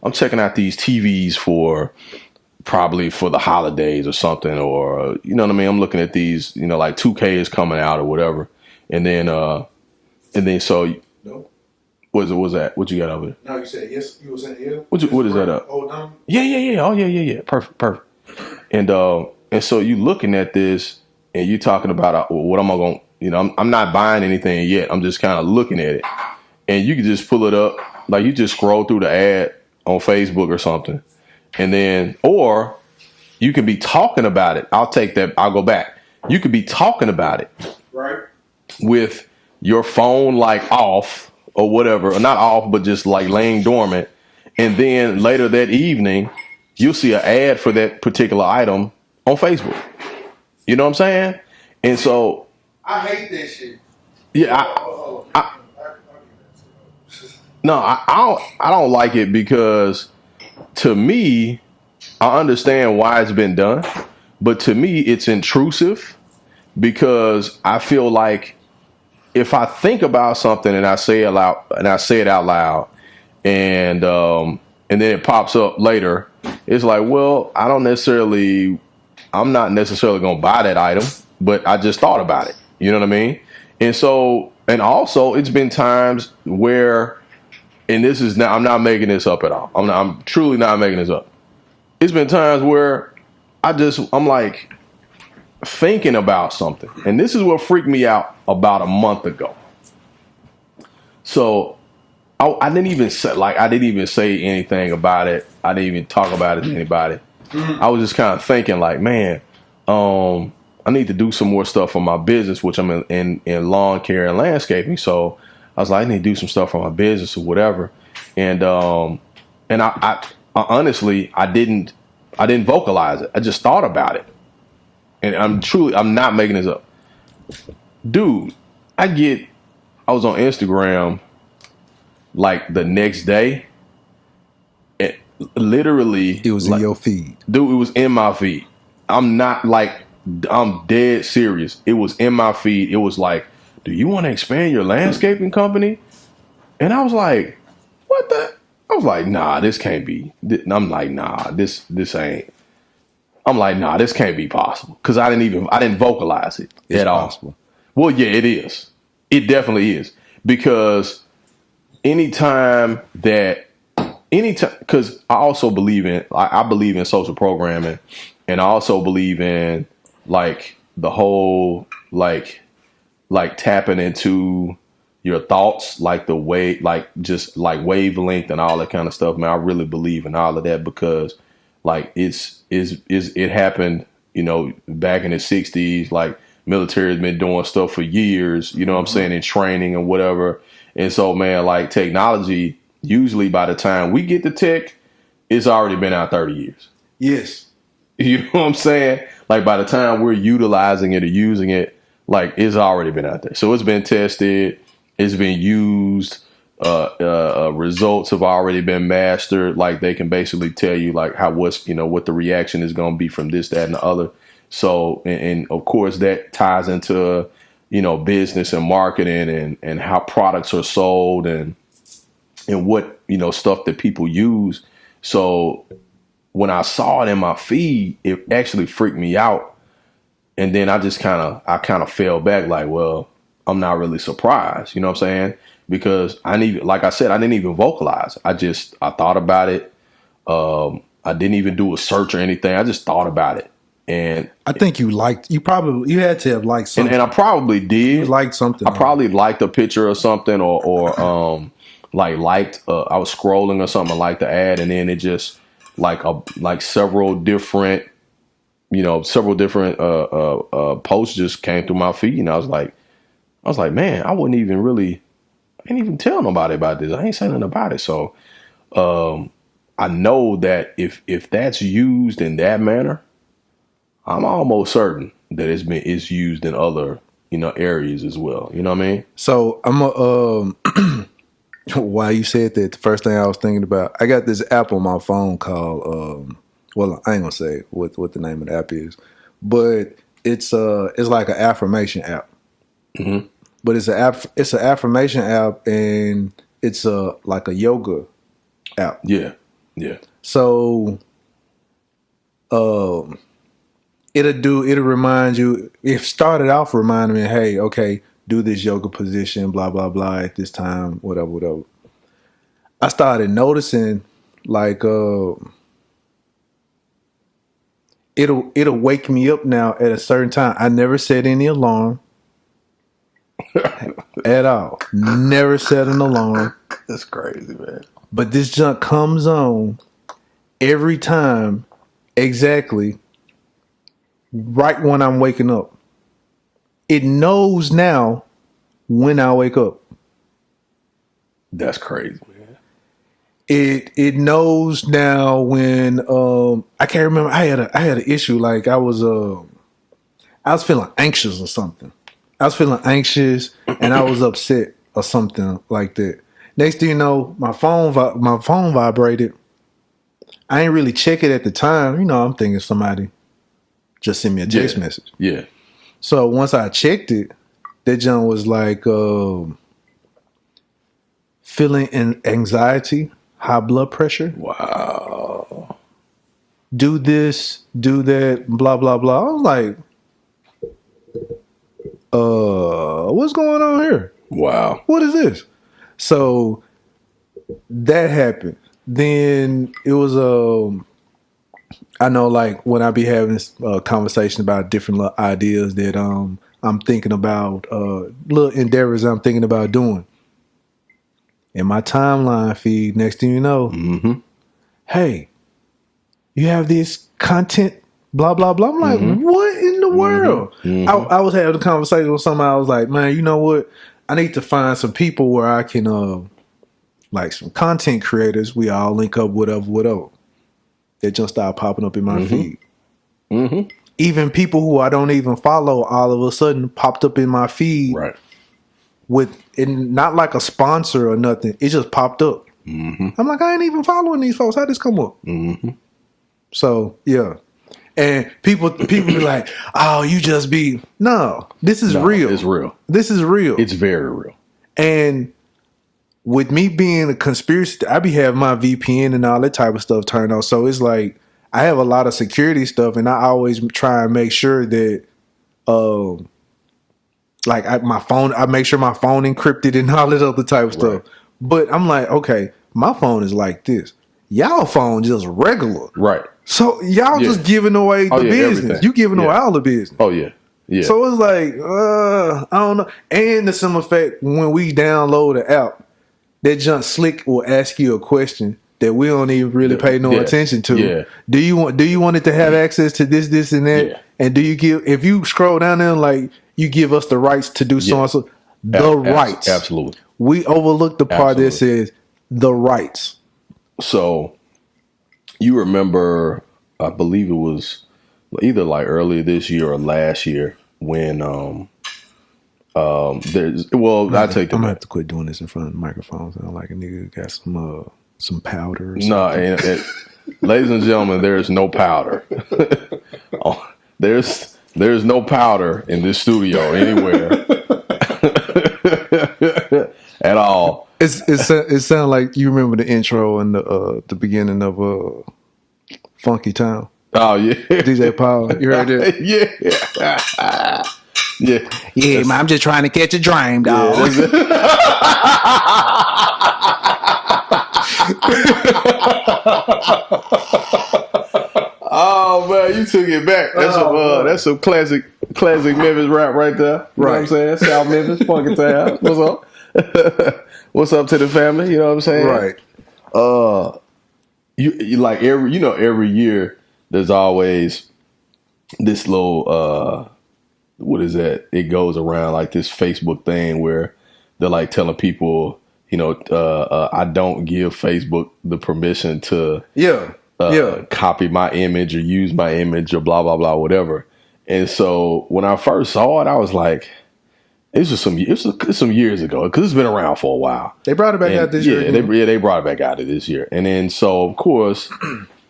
I'm checking out these TVs for probably for the holidays or something, or, you know what I mean? I'm looking at these, like 2K is coming out or whatever. And then so no. What was that? What you got over there? No, you said yes. You were saying yeah. What is that up? Oh, no. Yeah. Oh, yeah. Perfect. And so you looking at this and you talking about what am I going? I'm not buying anything yet. I'm just kind of looking at it, and you can just pull it up, like you just scroll through the ad on Facebook or something, and then or you can be talking about it. I'll take that. I'll go back. You could be talking about it, Right. with your phone like off or whatever, or not off, but just like laying dormant. And then later that evening, you'll see an ad for that particular item on Facebook. You know what I'm saying? And so, I hate that shit. yeah, no, I don't like it because to me, I understand why it's been done, but to me, it's intrusive because I feel like if I think about something and I say it out loud, and then it pops up later, it's like, well, I'm not necessarily gonna buy that item, but I just thought about it. You know what I mean? And so, and also, it's been times where, and this is not, I'm not making this up at all. I'm truly not making this up. It's been times where I'm like thinking about something, and this is what freaked me out about a month ago. So I didn't even say anything about it. I didn't even talk about it to anybody. I was just kind of thinking like, man, I need to do some more stuff for my business, which I'm in lawn care and landscaping. So I was like, I need to do some stuff for my business or whatever. And I honestly, I didn't vocalize it. I just thought about it. And I'm not making this up. Dude, I was on Instagram like the next day. And literally, It was in your feed. Dude, it was in my feed. I'm dead serious. It was in my feed. It was like, do you want to expand your landscaping company? And I was like, what the? I was like, nah, this can't be. I'm like, nah, this ain't. I'm like, nah, this can't be possible. Cause I didn't vocalize it at all. Possible. Well, yeah, it is. It definitely is. Because anytime, because I also believe I believe in social programming, and I also believe in like the whole like tapping into your thoughts, like the way, like just like wavelength and all that kind of stuff. Man, I really believe in all of that because like it happened, back in the 60s, like military has been doing stuff for years, you know what I'm saying, in training and whatever. And so, man, like technology, usually by the time we get the tech, it's already been out 30 years. Yes. You know what I'm saying? Like by the time we're utilizing it or using it, like it's already been out there. So it's been tested, it's been used, results have already been mastered. Like they can basically tell you like what the reaction is going to be from this, that, and the other. So, and of course that ties into, business and marketing and how products are sold and what, stuff that people use. So when I saw it in my feed, it actually freaked me out. And then I kind of fell back like, well, I'm not really surprised. You know what I'm saying? Because like I said, I didn't even vocalize. I thought about it. I didn't even do a search or anything. I just thought about it. And I think you had to have liked something. And I probably did. You liked something. I probably liked a picture or something or I was scrolling or something, I liked the ad, and then it just like several different posts just came through my feed, and I was like, man, I ain't even tell nobody about this. I ain't saying nothing about it. So I know that if that's used in that manner, I'm almost certain that it's used in other areas as well. You know what I mean? So I'm while you said that, the first thing I was thinking about, I got this app on my phone called well, I ain't gonna say what the name of the app is, but it's like an affirmation app. Mm-hmm. But it's an affirmation app, and it's like a yoga app. Yeah. Yeah. So it'll remind you, it started off reminding me, hey, okay, do this yoga position, blah, blah, blah, at this time, whatever. I started noticing like it'll wake me up now at a certain time. I never set any alarm at all. Never set an alarm. That's crazy, man. But this junk comes on every time, exactly right when I'm waking up. It knows now when I wake up. That's crazy, man. It knows now when I can't remember. I had an issue, like I was feeling anxious or something. I was feeling anxious and I was upset or something like that. Next thing you know, my phone vibrated. I ain't really check it at the time. You know, I'm thinking somebody just sent me a text message. Yeah. So once I checked it, that junk was like feeling anxiety, high blood pressure. Wow. Do this, do that, blah blah blah. I was like, what's going on here? Wow. What is this? So that happened. Then it was I know, like when I be having this conversation about different little ideas that I'm thinking about, little endeavors I'm thinking about doing. In my timeline feed, next thing you know, hey, you have this content, blah blah blah. I'm like, what in the world? I was having a conversation with somebody. I was like, man, you know what? I need to find some people where I can, like some content creators. We all link up, whatever. That just started popping up in my feed. Even people who I don't even follow, all of a sudden popped up in my feed. Right. With it, not like a sponsor or nothing. It just popped up. I'm like, I ain't even following these folks. How'd this come up? So yeah, and people be like, oh, you just be this is real. It's real. This is real. It's very real. And with me being a conspiracy, I be having my VPN and all that type of stuff turned on. So it's like I have a lot of security stuff, and I always try and make sure that, I make sure my phone encrypted and all that other type of stuff. But I'm like, okay, my phone is like this. Y'all phone just regular. Right. So y'all just giving away the business. Everything. You giving away all the business. Oh yeah. Yeah. So it's like, I don't know. And the simple fact, when we download the app, that junk slick will ask you a question that we don't even really pay no attention to. Yeah. Do you want it to have access to this, and that? Yeah. And do you if you scroll down there, like you give us the rights to do so and so, rights. Absolutely. We overlook the part that says the rights. So you remember, I believe it was either like earlier this year or last year when there's I take I'm gonna have to quit doing this in front of the microphone. Sound like a nigga got some powder or something. No, ladies and gentlemen, there's no powder. There's no powder in this studio anywhere at all. It sounds like you remember the intro and the beginning of Funky Town. Oh yeah, DJ Paul. You heard it? Yeah, man, I'm just trying to catch a dream, dog. Oh man, you took it back. That's some classic Memphis rap right there. You know what I'm saying? South Memphis, Funky Town. What's up? What's up to the family? You know what I'm saying? Right. You like every year there's always this little what is that? It goes around like this Facebook thing where they're like telling people, I don't give Facebook the permission to copy my image or use my image or blah blah blah whatever. And so when I first saw it, I was like, it's some years ago because it's been around for a while. They brought it back out this year. They brought it back out of this year. And then so of course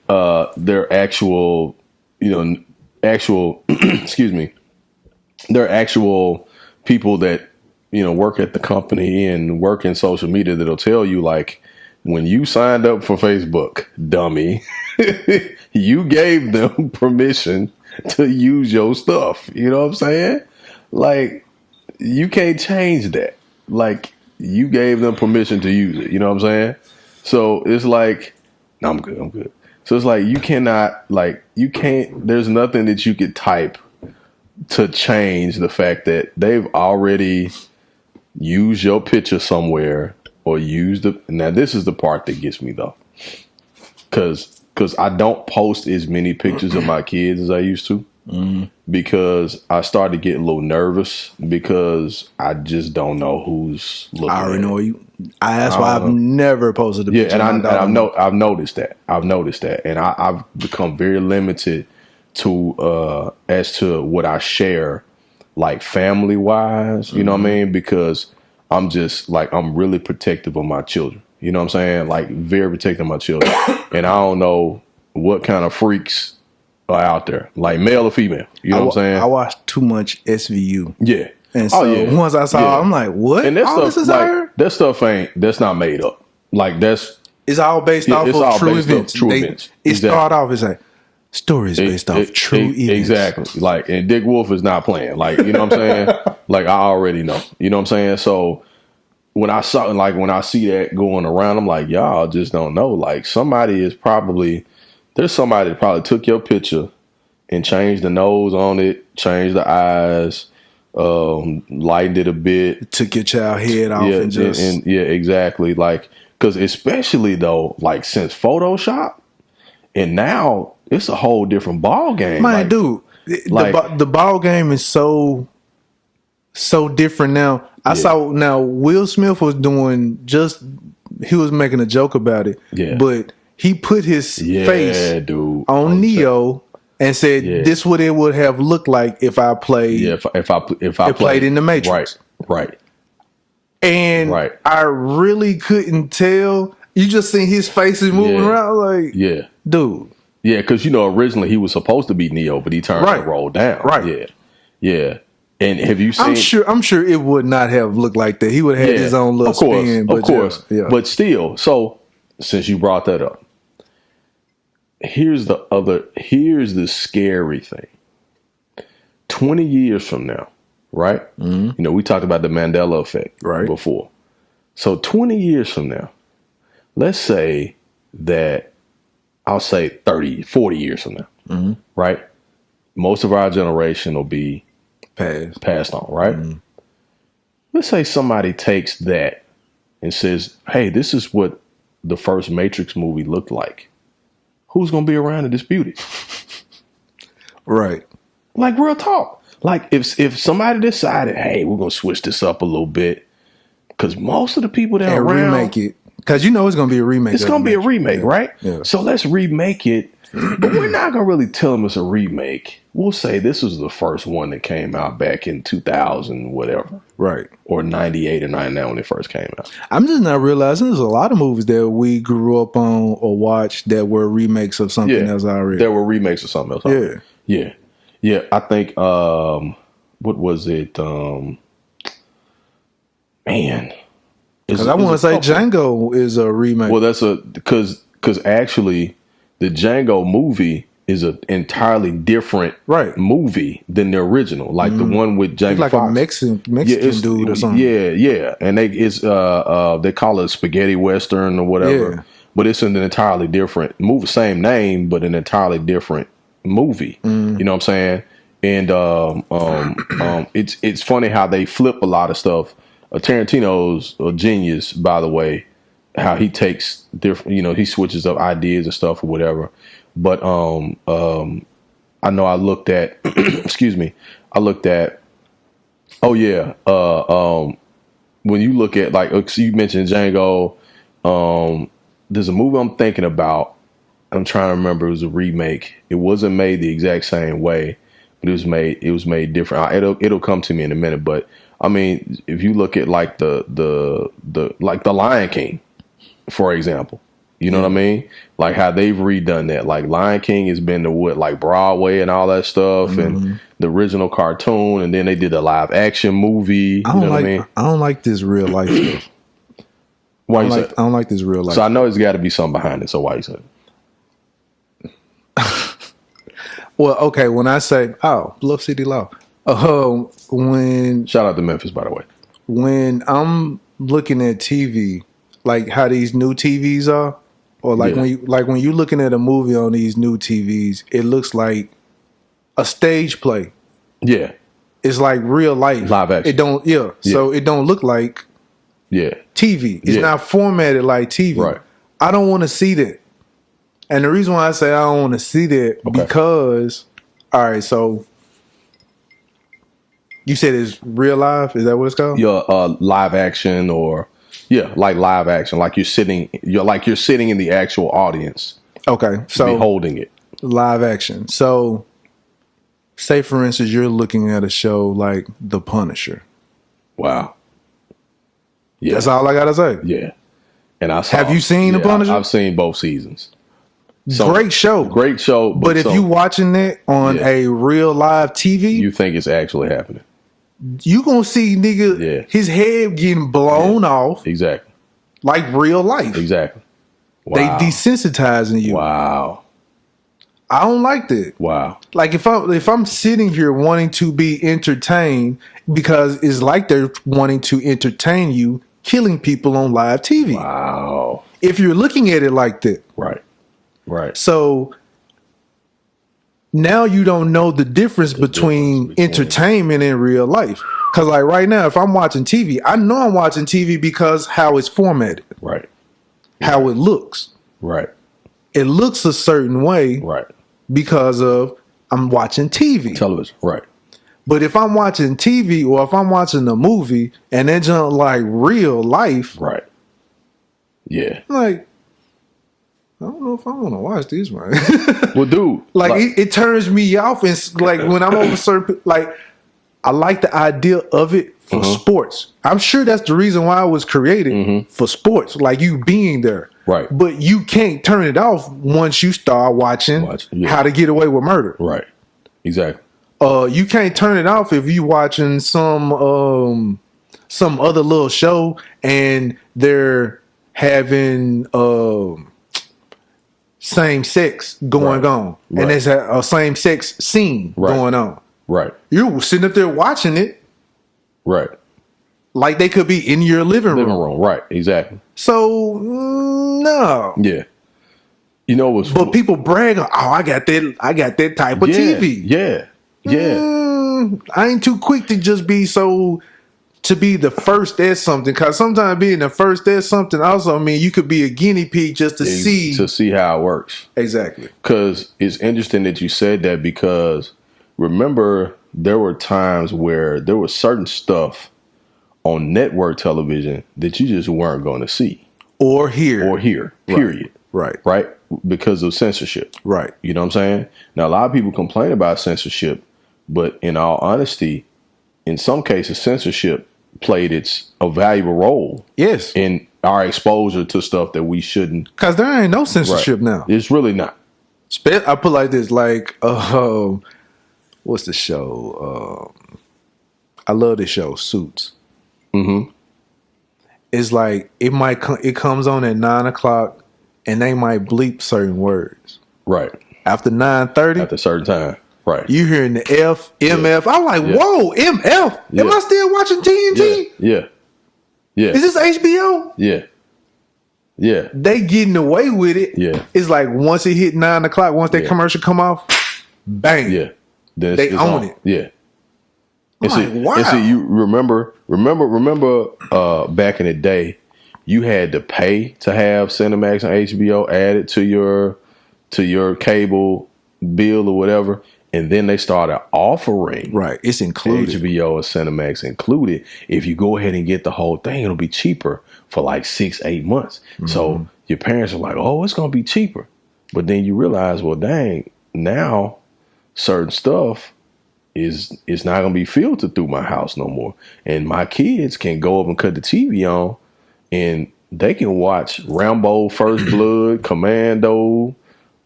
their actual excuse me, there are actual people that work at the company and work in social media that'll tell you, like, when you signed up for Facebook, dummy, you gave them permission to use your stuff. You know what I'm saying? Like, you can't change that. Like, you gave them permission to use it. You know what I'm saying? So it's like, no, I'm good. So it's like you cannot, like, you can't. There's nothing that you could type to change the fact that they've already used your picture somewhere or used the. Now this is the part that gets me though, because I don't post as many pictures of my kids as I used to. Because I started to get a little nervous because I just don't know who's looking. I already at know you. That's why I've never posted a picture. Yeah, and I've noticed that. And I've become very limited to as to what I share, like family wise. You know what I mean? Because I'm just like I'm really protective of my children. You know what I'm saying? Like very protective of my children, and I don't know what kind of freaks are out there, like male or female. You know what I'm saying? I watched too much SVU. Yeah. And so once I saw, I'm like, what? And that all stuff, this is like, her? that stuff that's not made up. Like It's all based off of true events. Events. It started off as like stories based off true events. Exactly. Like, and Dick Wolf is not playing. Like, you know what I'm saying? Like, I already know. You know what I'm saying? So when I see that going around, I'm like, y'all just don't know. Like, there's somebody that probably took your picture and changed the nose on it, changed the eyes, lightened it a bit, took your child head off, and just exactly. Like, because especially though, like since Photoshop, and now it's a whole different ball game. Man, like, dude, the ball game is so different now. I saw now Will Smith was he was making a joke about it, but he put his face on Neo. And said, "This what it would have looked like if I played. If I played in the Matrix, right. And I really couldn't tell. You just seen his face is moving around, like dude. Yeah, because originally he was supposed to be Neo, but he turned and rolled down. Right. Yeah. And have you seen? I'm sure it would not have looked like that. He would have had his own little spin. Of course. But still, so since you brought that up. Here's the scary thing. 20 years from now, right? Mm-hmm. We talked about the Mandela effect before. So 20 years from now, let's say that I'll say 30, 40 years from now, right? Most of our generation will be passed on, right? Mm-hmm. Let's say somebody takes that and says, hey, this is what the first Matrix movie looked like. Who's going to be around to dispute it? Right. Like, real talk. Like, if somebody decided, hey, we're going to switch this up a little bit, because most of the people that are around... remake it. Because it's going to be a remake. It's going to be a remake, right? Yeah. So let's remake it. But we're not going to really tell them it's a remake. We'll say this was the first one that came out back in 2000, whatever. Right. Or 98 or 99 when it first came out. I'm just not realizing there's a lot of movies that we grew up on or watched that were remakes of something else already. There were remakes of something else already. Yeah. Yeah, I think, what was it? Man. Because I want to say Django is a remake. Well, that's because actually the Django movie is an entirely different movie than the original. Like the one with Jamie Foxx. Like a Mexican dude or something. Yeah. And they call it a spaghetti western or whatever. Yeah. But it's an entirely different movie. Same name, but an entirely different movie. You know what I'm saying? And it's funny how they flip a lot of stuff. Tarantino's a genius, by the way, how he takes different, he switches up ideas and stuff or whatever. But I know I looked at, when you look at, like, so you mentioned Django, there's a movie I'm thinking about. I'm trying to remember. It was a remake. It wasn't made the exact same way, but it was made different. It'll come to me in a minute. But I mean, if you look at like the Lion King, for example, you know what I mean? Like how they've redone that. Like Lion King has been to like Broadway and all that stuff, and the original cartoon, and then they did a live action movie. You know what I mean? I don't like this real life stuff. Why you say? I don't like this real life. So I know there's got to be something behind it. So why you say? Well, okay. When I say, Bluff City Law, when shout out to Memphis, by the way. When I'm looking at TV, like how these new TVs are, or like Yeah. when you looking at a movie on these new TVs, it looks like a stage play. Yeah. It's like real life. Live action. It don't So it don't look like TV. It's not formatted like TV. Right. I don't want to see that. And the reason why I say I don't want to see that because all right, so you said it's real life? Is that what it's called? Live action or like live action. Like you're sitting in the actual audience. Okay. So beholding it. Live action. So say for instance you're looking at a show like The Punisher. Wow. Yeah. That's all I gotta say. Yeah. And have you seen The Punisher? I've seen both seasons. Great show. But if you watching it on a real live TV, you think it's actually happening. You gonna see nigga his head getting blown off. Exactly. Like real life. Exactly. Wow. They desensitizing you. Wow. I don't like that. Wow. Like if I'm sitting here wanting to be entertained because it's like they're wanting to entertain you, killing people on live TV. Wow. If you're looking at it like that. Right. Right. So now you don't know the difference between entertainment and real life. Because like right now, if I'm watching TV, I know I'm watching TV because how it's formatted. Right. How it looks. Right. It looks a certain way. Right. Because of I'm watching TV. Television. Right. But if I'm watching TV or if I'm watching a movie and it's just like real life. Right. Yeah. Like, I don't know if I want to watch this, man. Well, dude. Like it turns me off. And like when I'm over certain, like I like the idea of it for sports. I'm sure that's the reason why it was created for sports. Like you being there. Right. But you can't turn it off once you start watching How to Get Away with Murder. Right. Exactly. You can't turn it off if you watching some other little show and they're having same sex going on, and there's a same sex scene going on. Right. You're sitting up there watching it. Right. Like they could be in your living room. Right. Exactly. So no. Yeah. You know what's But people brag on, I got that type of TV. Yeah. Yeah. I ain't too quick to just be to be the first at something, because sometimes being the first at something also mean you could be a guinea pig just to see how it works. Exactly. Because it's interesting that you said that, because remember there were times where there was certain stuff on network television that you just weren't going to see or hear period. Right. Because of censorship. Right. You know what I'm saying? Now a lot of people complain about censorship, but in all honesty, in some cases censorship played a valuable role. Yes. In our exposure to stuff that we shouldn't. Because there ain't no censorship now. It's really not. I put like this, like what's the show? I love this show, Suits. Mm-hmm. It's like it comes on at 9:00 and they might bleep certain words. Right. After 9:30. After a certain time. Right. You hearing the F, MF. I'm like, whoa, MF. Am I still watching TNT? Yeah. Is this HBO? Yeah. They getting away with it. Yeah. It's like once it hit 9:00, once that commercial come off, bang. Yeah. Then they own it. Yeah. Wow. And see, you remember back in the day, you had to pay to have Cinemax and HBO added to your cable bill or whatever. And then they started offering it's included. HBO and Cinemax included. If you go ahead and get the whole thing, it'll be cheaper for like 6-8 months. Mm-hmm. So your parents are like, oh, it's going to be cheaper. But then you realize, well, dang, now certain stuff is not going to be filtered through my house no more. And my kids can go up and cut the TV on and they can watch Rambo, First Blood, Commando,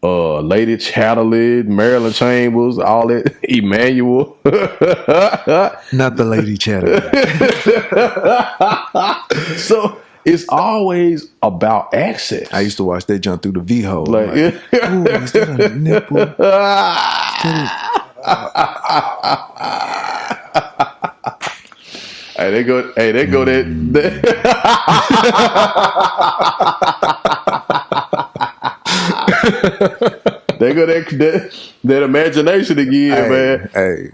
Lady Chatterley, Marilyn Chambers, all that, Emmanuel. Not the Lady Chatterley. So it's always about access. I used to watch that jump through the V-hole. Like, ooh, is that on the nipple? Hey, they go that. They go that imagination again, man. Hey.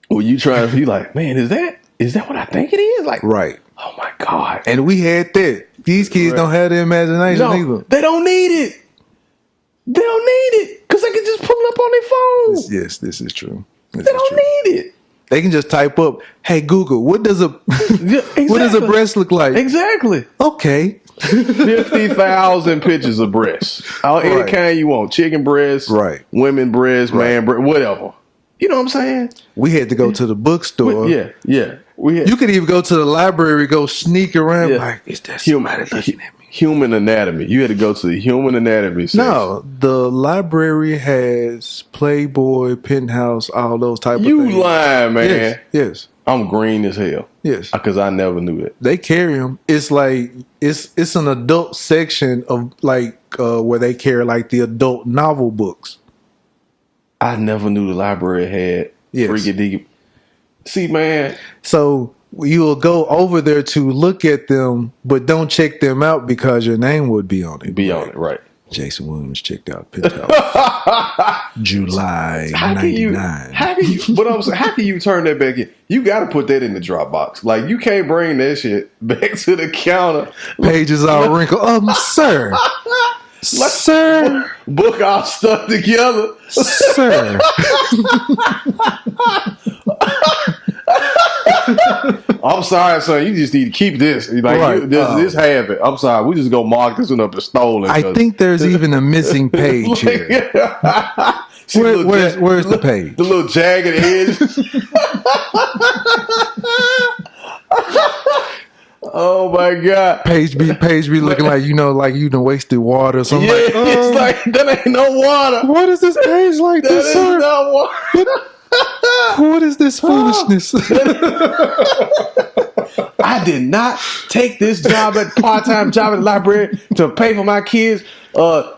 When you try to be like, man, is that what I think it is? Like, right. Oh my God. And we had that. These kids don't have the imagination either. They don't need it. They don't need it because they can just pull it up on their phone. Yes, this is true. They don't need it. They can just type up, "Hey Google, what does a exactly. what does a breast look like?" Exactly. Okay. 50,000 pictures of breasts. Any kind you want. Chicken breasts, women breasts, man breasts, whatever. You know what I'm saying? We had to go to the bookstore. Yeah. You could even go to the library, go sneak around. Like, is there somebody looking at me? Human anatomy. You had to go to the human anatomy section. No, the library has Playboy, Penthouse, all those type of things. You lying, man. Yes. I'm green as hell. Yes. Because I never knew that. They carry them. It's like, it's an adult section of like where they carry like the adult novel books. I never knew the library had freaking deep. See, man. So you'll go over there to look at them, but don't check them out because your name would be on it. On it, right. Jason Williams checked out Penthouse. July 99. How can you turn that back in? You got to put that in the Dropbox. Like, you can't bring that shit back to the counter. Pages all wrinkled. Sir. Sir. Book all stuck together. Sir. I'm sorry, son. You just need to keep this. Like, this have it. I'm sorry. We just go mark this one up as stolen. I think there's even a missing page here. Where's the page? The little jagged edge. Oh my God. Page be looking like like you done wasted water or something. Yeah, it's like that ain't no water. What is this page like this, sir? No water. What is this foolishness? I did not take this part-time job at the library to pay for my kids'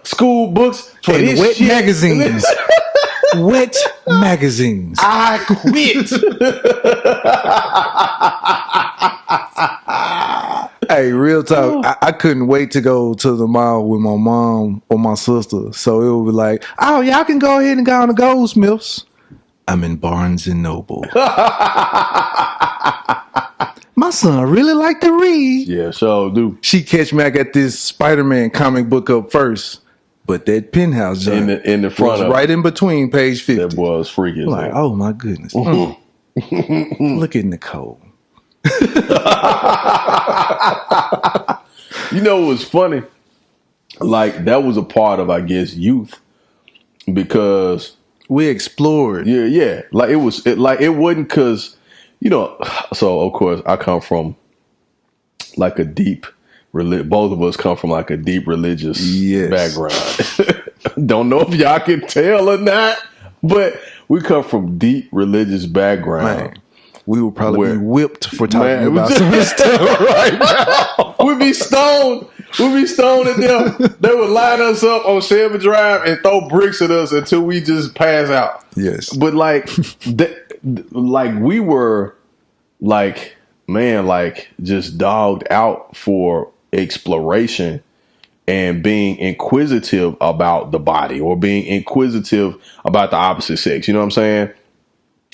school books for and this wet shit. magazines. Wet magazines. I quit. Hey, real talk. I couldn't wait to go to the mall with my mom or my sister. So it would be like, oh, y'all can go ahead and go on to Goldsmiths. I'm in Barnes and Noble. My son really like to read. Yeah, so do. She catch me. I got this Spider-Man comic book up first, but that Penthouse joint in the front was right in between page 50. That boy was freaking. Like, oh my goodness. Look at Nicole. You know what was funny? Like, that was a part of, I guess, youth, because we explored. Yeah. Like, it wasn't because, so of course I come from like a deep both of us come from like a deep religious background. Don't know if y'all can tell or not, but we come from deep religious background. Man, we would probably be whipped for talking about some stuff right now. We'd be stoned. We'd be stoned at them. They would line us up on Shelby Drive and throw bricks at us until we just pass out. Yes. But like we were like, man, like just dogged out for exploration and being inquisitive about the body or being inquisitive about the opposite sex. You know what I'm saying?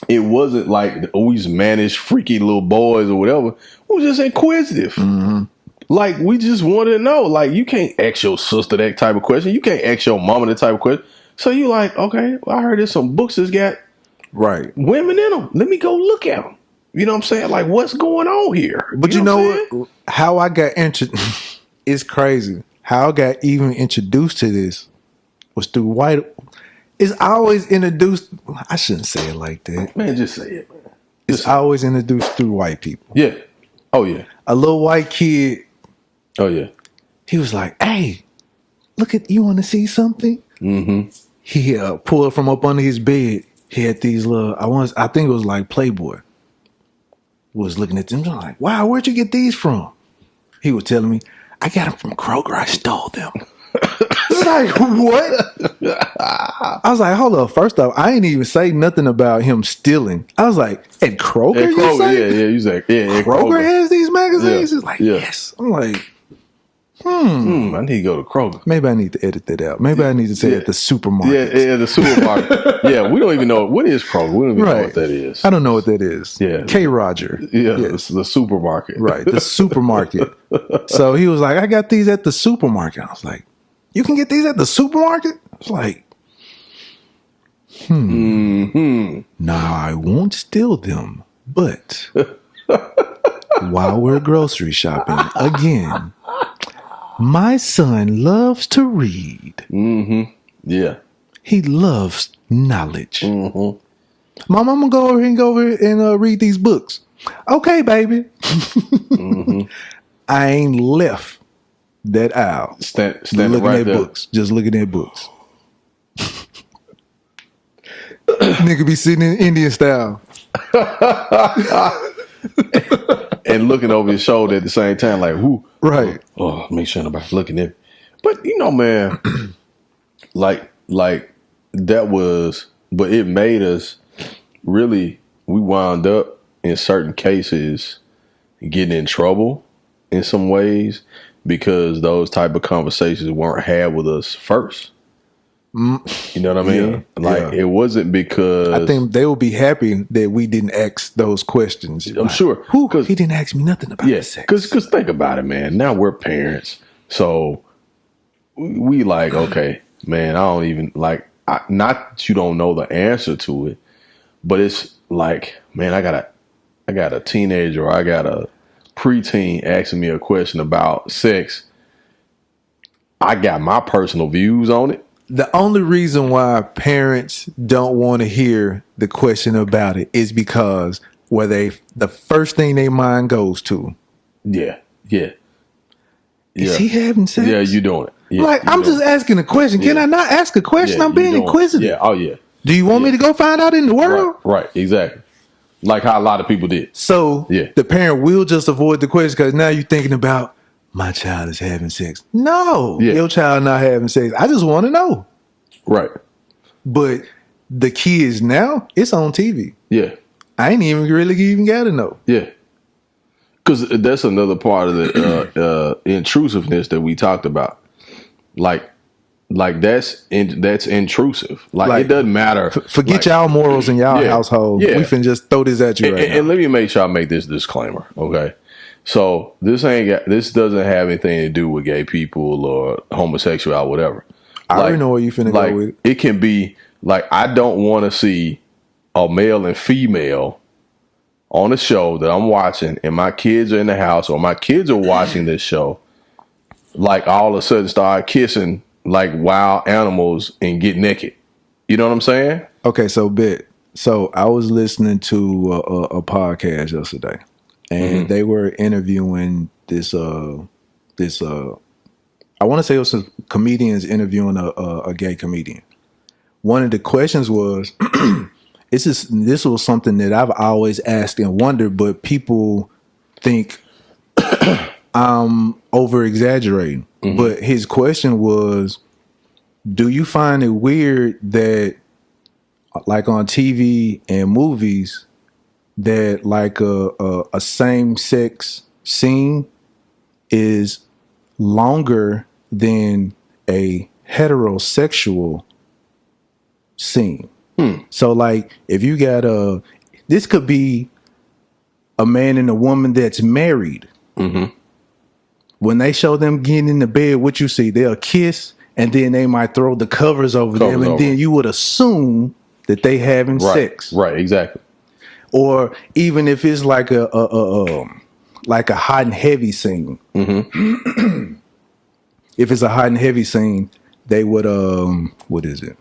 It wasn't like always managed freaky little boys or whatever. We were just inquisitive. Mm-hmm. Like, we just wanted to know. Like, you can't ask your sister that type of question. You can't ask your mama that type of question. So you like, okay, well, I heard there's some books that's got women in them. Let me go look at them. You know what I'm saying? Like, what's going on here? But you know what? How I got introduced, it's crazy. How I got even introduced to this was through white. It's always introduced. I shouldn't say it like that. Man, just say it, man. It's always introduced through white people. Yeah. Oh, yeah. A little white kid. Oh, yeah. He was like, hey, look at, you want to see something? Mm-hmm. He pulled from up under his bed. He had these little, I think it was like Playboy. Was looking at them. I'm like, wow, where'd you get these from? He was telling me, I got them from Kroger. I stole them. Like, what? I was like, hold up. First off, I ain't even say nothing about him stealing. I was like, at Kroger? Yeah, you say, Kroger has these magazines? He's like, yes. I'm like, I need to go to Kroger. Maybe I need to edit that out. Maybe I need to say at the supermarket. Yeah, the supermarket. Yeah, we don't even know. What is Kroger? We don't even know what that is. I don't know what that is. Yeah. K. Roger. Yeah, yes. The supermarket. Right, the supermarket. So he was like, I got these at the supermarket. I was like, you can get these at the supermarket? I was like, Nah, I won't steal them. But while we're grocery shopping, again, my son loves to read. Yeah. He loves knowledge. Mom, I'm going to go over here and read these books. Okay, baby. I ain't left that aisle. Standing looking right at there. books. Just looking at books. Nigga be sitting in Indian style. And looking over his shoulder at the same time, like, whoo. Right. Oh, make sure nobody's looking at me. But, man, like that was, but it made us really, we wound up in certain cases getting in trouble in some ways because those type of conversations weren't had with us first. You know what I mean? It wasn't because I think they will be happy that we didn't ask those questions. I'm sure. Because he didn't ask me nothing about sex. Because think about it, man. Now we're parents. So we like, okay, man, I don't even like, not that you don't know the answer to it, but it's like, man, I got a teenager or I got a preteen asking me a question about sex. I got my personal views on it. The only reason why parents don't want to hear the question about it is because the first thing their mind goes to. Yeah. Is he having sex? Yeah, you doing it. Yeah, like, I'm just asking a question. Can I not ask a question? Yeah, I'm being inquisitive. Yeah, oh yeah. Do you want me to go find out in the world? Right, exactly. Like how a lot of people did. So the parent will just avoid the question because now you're thinking about, my child is having sex. No, your child not having sex. I just want to know. Right. But the kids now, it's on TV. Yeah. I ain't even really even got to know. Yeah. Because that's another part of the intrusiveness that we talked about. Like that's intrusive. Like it doesn't matter. Forget y'all morals in y'all household. Yeah. We finna just throw this at you right now. And let me make sure I make this disclaimer, okay? So this doesn't have anything to do with gay people or homosexual or whatever. I already know where you finna go with it. It can be like, I don't want to see a male and female on a show that I'm watching and my kids are in the house or my kids are watching this show, like all of a sudden start kissing like wild animals and get naked. You know what I'm saying? Okay, so I was listening to a podcast yesterday, and they were interviewing this. I want to say it was some comedians interviewing a gay comedian. One of the questions was, this was something that I've always asked and wondered, but people think I'm over exaggerating. But his question was, do you find it weird that, like on TV and movies, that like a same sex scene is longer than a heterosexual scene? So like, if you got this could be a man and a woman that's married. When they show them getting in the bed, what you see, they'll kiss and then they might throw the covers over them, and then you would assume that they having sex. Right, exactly. Or even if it's like a hot and heavy scene. If it's a hot and heavy scene, they would what is it?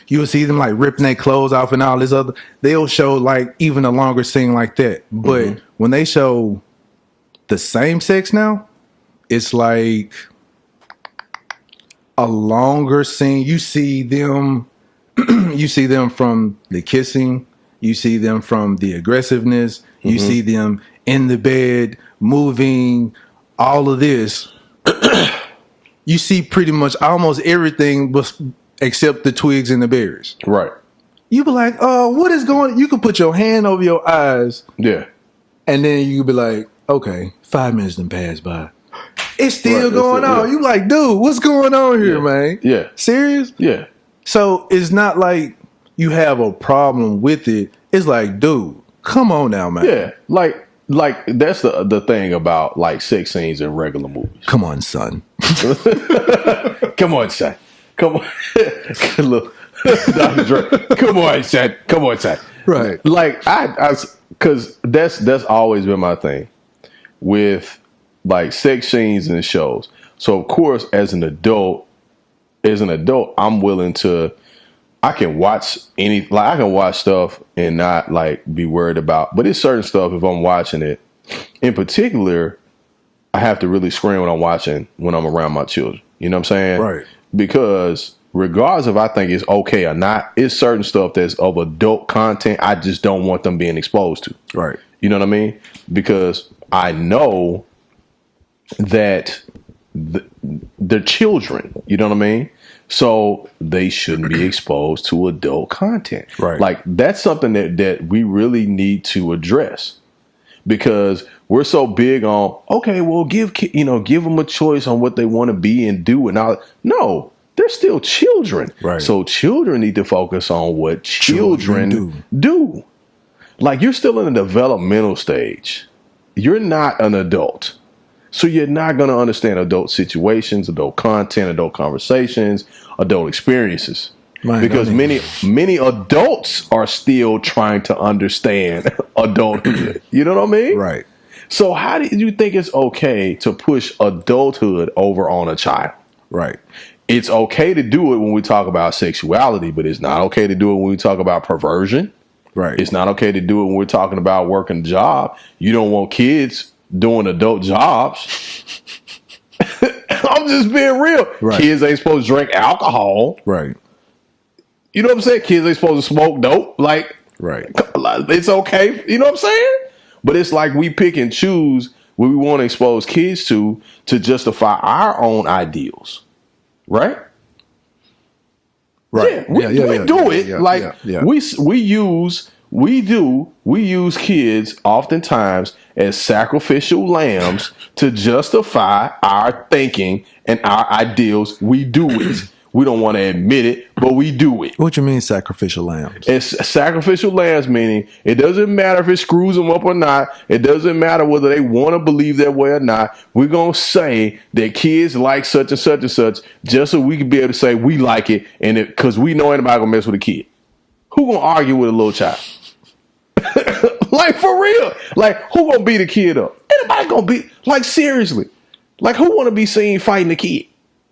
You would see them like ripping their clothes off and all this other. They'll show like even a longer scene like that. But when they show the same sex now, it's like a longer scene. You see them from the kissing, you see them from the aggressiveness, you see them in the bed, moving, all of this. You see pretty much almost everything except the twigs and the berries. Right. You be like, oh, what is going on? You can put your hand over your eyes. Yeah. And then you be like, okay, 5 minutes done passed by. It's still Right, going on. yeah. You like, dude, what's going on here, man? Yeah. Serious? Yeah. So it's not like you have a problem with it. It's like, dude, come on now, man. Yeah. Like that's the thing about like sex scenes in regular movies. Come on, son. Come on, son. Come on. Look, Dr. Dre. Come on, son. Come on, son. Right. Like because that's always been my thing with like sex scenes and shows. So of course, as an adult, I'm willing to. I can watch I can watch stuff and not like be worried about. But it's certain stuff if I'm watching it, in particular, I have to really scream when I'm watching when I'm around my children. You know what I'm saying? Right. Because regardless if I think it's okay or not, it's certain stuff that's of adult content I just don't want them being exposed to. Right. You know what I mean? Because I know that they're children. You know what I mean? So they shouldn't be exposed to adult content. Right. Like that's something that we really need to address because we're so big on, okay, well, give them a choice on what they want to be and do and all. No, they're still children. Right. So children need to focus on what children do. Like you're still in the developmental stage. You're not an adult. So you're not going to understand adult situations, adult content, adult conversations, adult experiences. Because many adults are still trying to understand adulthood. You know what I mean? Right. So how do you think it's okay to push adulthood over on a child? Right. It's okay to do it when we talk about sexuality, but it's not okay to do it when we talk about perversion. Right. It's not okay to do it when we're talking about working a job. You don't want kids doing adult jobs. I'm just being real. Right. Kids ain't supposed to drink alcohol. Right. You know what I'm saying? Kids ain't supposed to smoke dope. Like, right. It's okay. You know what I'm saying? But it's like we pick and choose what we want to expose kids to justify our own ideals. Right? Right. Yeah, we do it. We use kids oftentimes as sacrificial lambs to justify our thinking and our ideals. We do it. We don't want to admit it, but we do it. What you mean sacrificial lambs? It's sacrificial lambs, meaning it doesn't matter if it screws them up or not. It doesn't matter whether they want to believe that way or not. We're going to say that kids like such and such and such just so we can be able to say we like it and because we know anybody going to mess with a kid. Who going to argue with a little child? Like, for real. Like, who going to beat a kid up? Anybody going to beat, like, seriously. Like, who want to be seen fighting a kid?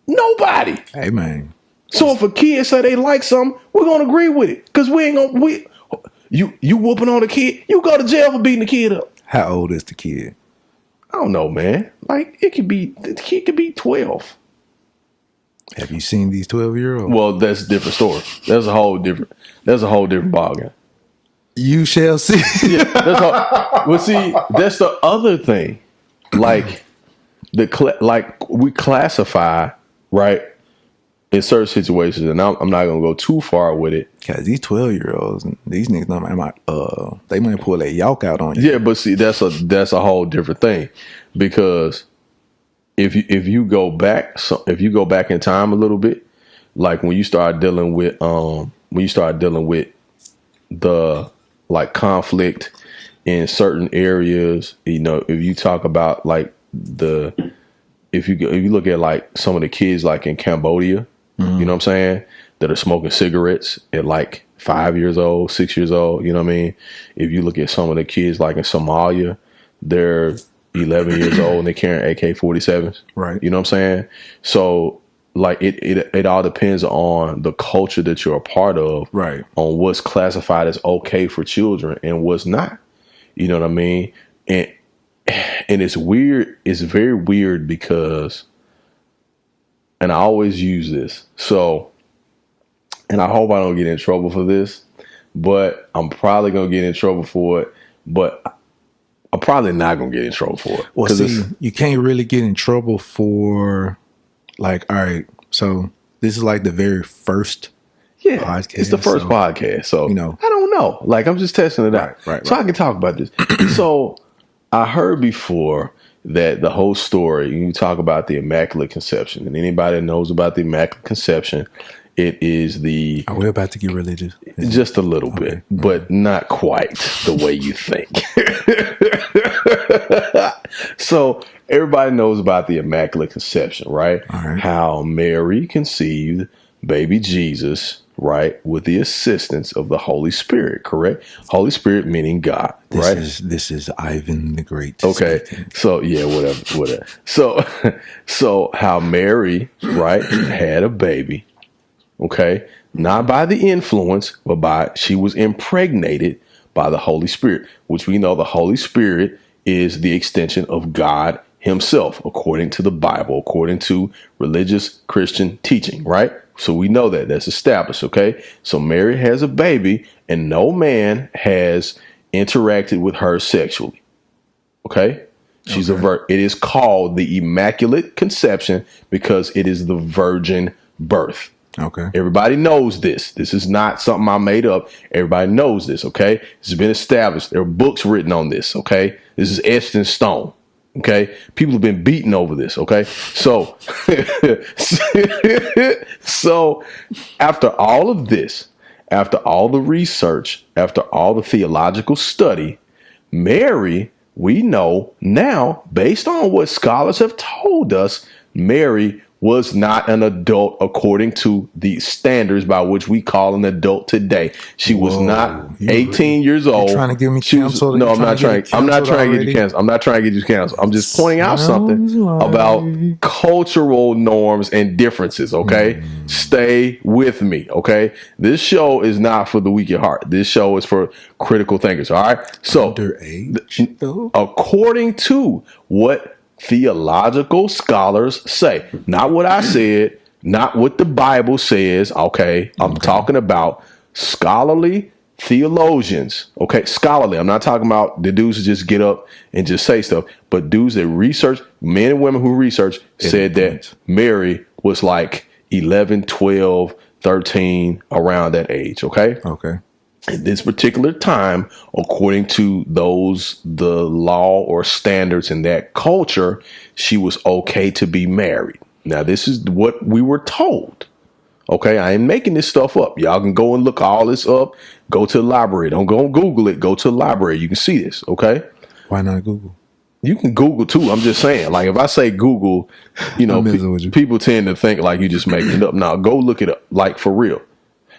Nobody. Hey, man. So if a kid say they like something, we're gonna agree with it. Cause we ain't gonna you whooping on a kid, you go to jail for beating the kid up. How old is the kid? I don't know, man. Like the kid could be 12. Have you seen these 12-year-olds? Well, that's a different story. That's a whole different ballgame. You shall see. Yeah, that's the other thing. Like we classify, right? In certain situations, and I'm not gonna go too far with it. Cause these 12-year-olds, these niggas, they might pull that yolk out on you. Yeah, but see, that's a whole different thing, because if you go back in time a little bit, like when you start dealing with the like conflict in certain areas, you know, if you talk about like if you look at like some of the kids like in Cambodia. Mm-hmm. You know what I'm saying? That are smoking cigarettes at like 5 years old, 6 years old. You know what I mean? If you look at some of the kids like in Somalia, they're 11 years old and they're carrying AK-47s. Right. You know what I'm saying? So like it all depends on the culture that you're a part of. Right. On what's classified as okay for children and what's not. You know what I mean? And it's weird. It's very weird because, and I always use this. So, and I hope I don't get in trouble for this, but I'm probably going to get in trouble for it, but I'm probably not going to get in trouble for it. Well, see, you can't really get in trouble for like, all right, so this is like the very first podcast. It's the first podcast. So, you know, I don't know. Like, I'm just testing it out. Right. So I can talk about this. So I heard before that the whole story, you talk about the Immaculate Conception, and anybody that knows about the Immaculate Conception, it is the... Are we about to get religious? Just a little bit, but not quite the way you think. So everybody knows about the Immaculate Conception, right? All right. How Mary conceived baby Jesus, right, with the assistance of the Holy Spirit, correct? Holy Spirit meaning God, right? This is Ivan the Great. Okay. Speaking. So yeah, whatever. So how Mary, right, had a baby, okay, not by the influence, but she was impregnated by the Holy Spirit, which we know the Holy Spirit is the extension of God himself, according to the Bible, according to religious Christian teaching, right? So we know that's established, okay? So Mary has a baby and no man has interacted with her sexually, okay? She's a virgin. It is called the Immaculate Conception because it is the virgin birth. Okay. Everybody knows this. This is not something I made up. Everybody knows this, okay? This has been established. There are books written on this, okay? This is etched in stone, okay? People have been beaten over this, okay? So, so after all of this, after all the research, after all the theological study, Mary, we know now, based on what scholars have told us, Mary was not an adult according to the standards by which we call an adult today. She was not 18 years old. You're trying to give me counsel? No, I'm not trying to get you canceled. I'm not trying to get you canceled. I'm just pointing out something about cultural norms and differences, okay? Stay with me, okay? This show is not for the weak at heart. This show is for critical thinkers, all right? So, according to what theological scholars say, not what I said, not what the Bible says, okay? I'm talking about scholarly theologians, okay? Scholarly. I'm not talking about the dudes who just get up and just say stuff, but dudes that research, men and women who research, said that Mary was like 11, 12, 13, around that age, okay? Okay. At this particular time, according to the law or standards in that culture, she was okay to be married. Now, this is what we were told. Okay, I ain't making this stuff up. Y'all can go and look all this up. Go to the library. Don't go and Google it. Go to the library. You can see this. Okay. Why not Google? You can Google too. I'm just saying, like, if I say Google, people tend to think like you just making it up. Now, go look it up, like, for real.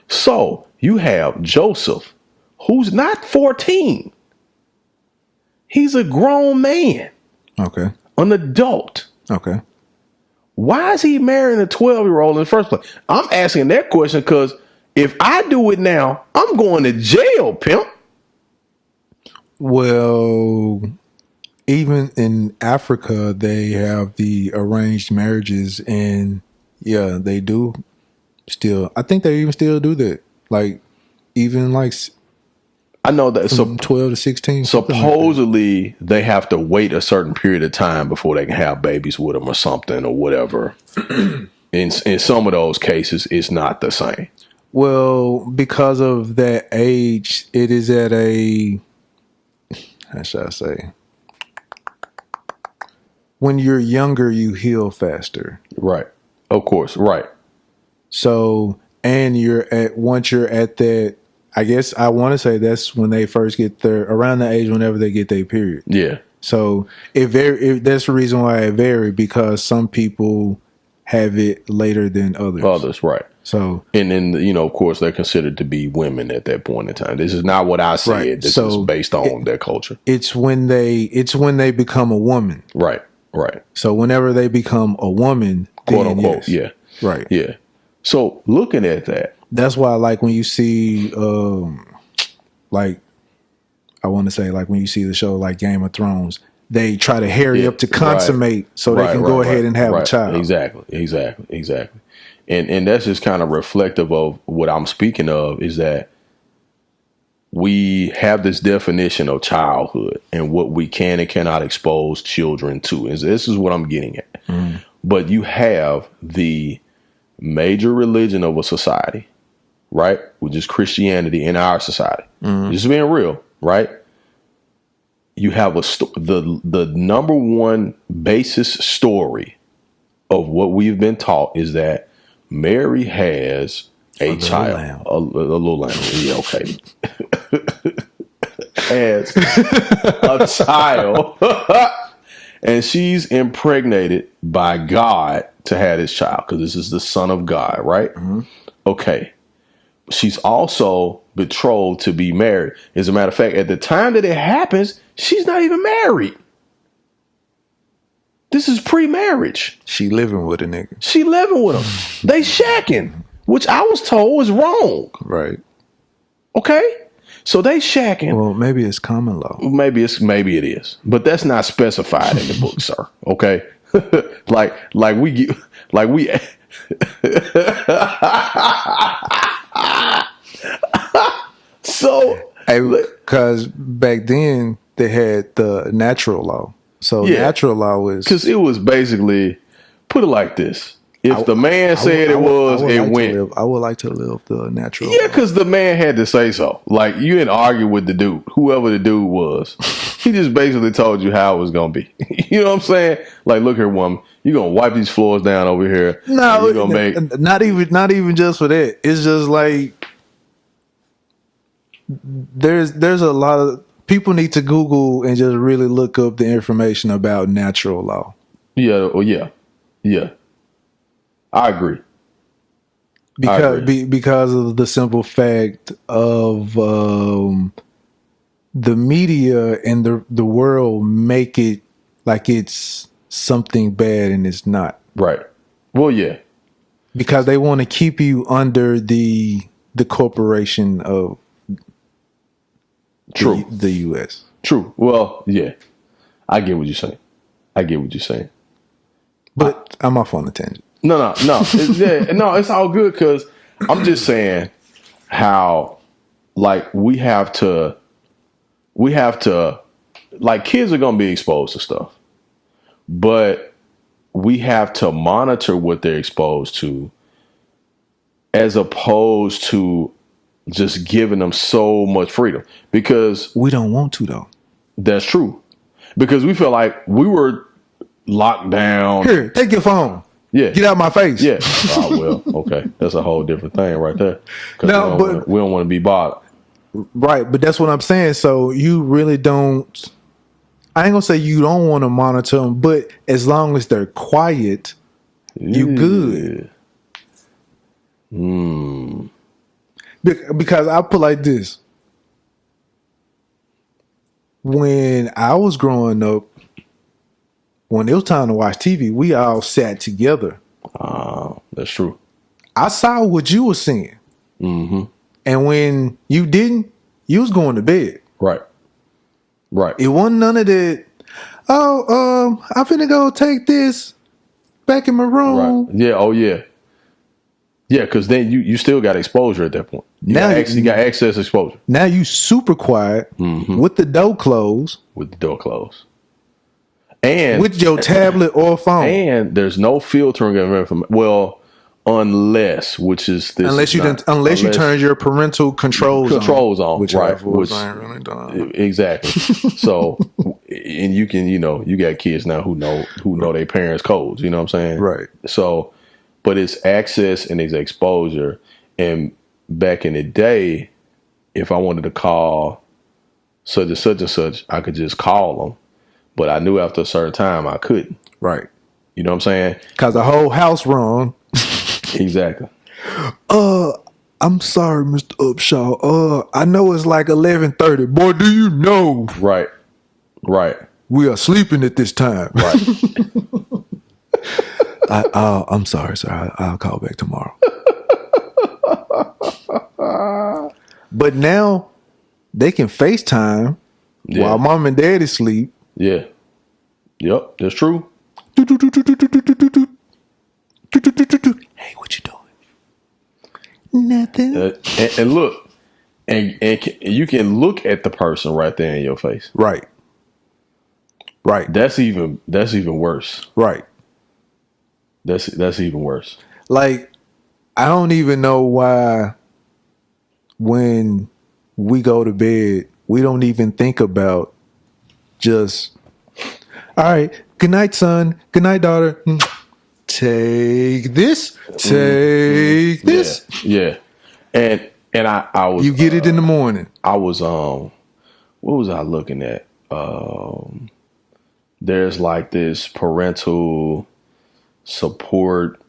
So you have Joseph, who's not 14. He's a grown man. Okay. An adult. Okay. Why is he marrying a 12-year-old in the first place? I'm asking that question because if I do it now, I'm going to jail, pimp. Well, even in Africa, they have the arranged marriages, and yeah, they do still. I think they even still do that. Like, even like, I know that. So 12 to 16. Supposedly, like they have to wait a certain period of time before they can have babies with them or something or whatever. in some of those cases, it's not the same. Well, because of that age, it is at a, how should I say? When you're younger, you heal faster. Right. Of course. Right. So, and once you're at that, I guess I want to say that's when they first get around the age whenever they get their period. Yeah. So that's the reason why it varies, because some people have it later than others. Others, right. So, and then, of course, they're considered to be women at that point in time. This is not what I said. Right. This is based on their culture. It's when they become a woman. Right. Right. So whenever they become a woman, quote unquote, yes. Yeah. Right. Yeah. So looking at that, that's why, like, when you see, like, I want to say, like, when you see the show like Game of Thrones, they try to hurry up to consummate so they can go ahead and have a child. Exactly. And that's just kind of reflective of what I'm speaking of, is that we have this definition of childhood and what we can and cannot expose children to. This is what I'm getting at. Mm. But you have the major religion of a society, right? Which is Christianity in our society. Mm. Just being real, right? you have the number one basis story of what we've been taught is that Mary has a child, a little lamb. Yeah, okay. Has a child, and she's impregnated by God to have this child because this is the Son of God, right? Mm-hmm. Okay. She's also betrothed to be married. As a matter of fact, at the time that it happens, she's not even married. This is pre-marriage. She living with a nigga. She living with him. They shacking, which I was told was wrong. Right. Okay? So they shacking. Well, maybe it's common law. Maybe it is. But that's not specified in the book, sir. Okay? like we so because back then they had the natural law. So natural law is because it was basically, put it like this: if the man said it went. I would like to live the natural. Yeah, because the man had to say so. Like, you didn't argue with the dude, whoever the dude was. He just basically told you how it was gonna be. You know what I'm saying? Like, look here, woman, you're gonna wipe these floors down over here. No, you're gonna make not even just for that. It's just like there's a lot of people need to Google and just really look up the information about natural law. Yeah, yeah. I agree. Because of the simple fact of the media and the world make it like it's something bad and it's not. Right. Well, yeah. Because they want to keep you under the corporation of the U.S. True. Well, yeah. I get what you're saying. But I'm off on a tangent. No. It's all good because I'm just saying how, like, we have to, like, kids are going to be exposed to stuff, but we have to monitor what they're exposed to as opposed to just giving them so much freedom, because we don't want to, though. That's true, because we feel like we were locked down. Here, take your phone. Yeah. Get out my face. Yeah. Oh, well, okay. That's a whole different thing right there. No, but we don't want to be bothered. Right. But that's what I'm saying. So you really don't, I ain't gonna say you don't want to monitor them, but as long as they're quiet, you good. Because I put like this. When I was growing up, when it was time to watch TV, we all sat together. That's true. I saw what you were seeing. Mm-hmm. And when you didn't, you was going to bed. Right. It wasn't none of that, I'm finna go take this back in my room. Right. Yeah, oh yeah. Yeah, because then you still got exposure at that point. You got excess exposure. Now you super quiet with the door closed. And with your tablet or phone. And there's no filtering of information. Well, unless you turn your parental controls on, which I ain't really done. Exactly. So, and you can, you got kids now who know their parents' codes. You know what I'm saying? Right. So, but it's access and it's exposure. And back in the day, if I wanted to call such and such, I could just call them. But I knew after a certain time I couldn't. Right. You know what I'm saying? Because the whole house wrong. Exactly. I'm sorry, Mr. Upshaw. I know it's like 11:30. Boy, do you know? Right. We are sleeping at this time. Right. I'm sorry, sir. I'll call back tomorrow. But now they can FaceTime while mom and dad is asleep. Yeah. Yep, that's true. Hey, what you doing? Nothing. And look, and you can look at the person right there in your face. Right. That's even worse. Right. That's even worse. Like, I don't even know why when we go to bed, we don't even think about just, all right, good night, son. Good night, daughter. Take this. Take this. Yeah. And I was, You get it in the morning. I was what was I looking at? There's like this parental support.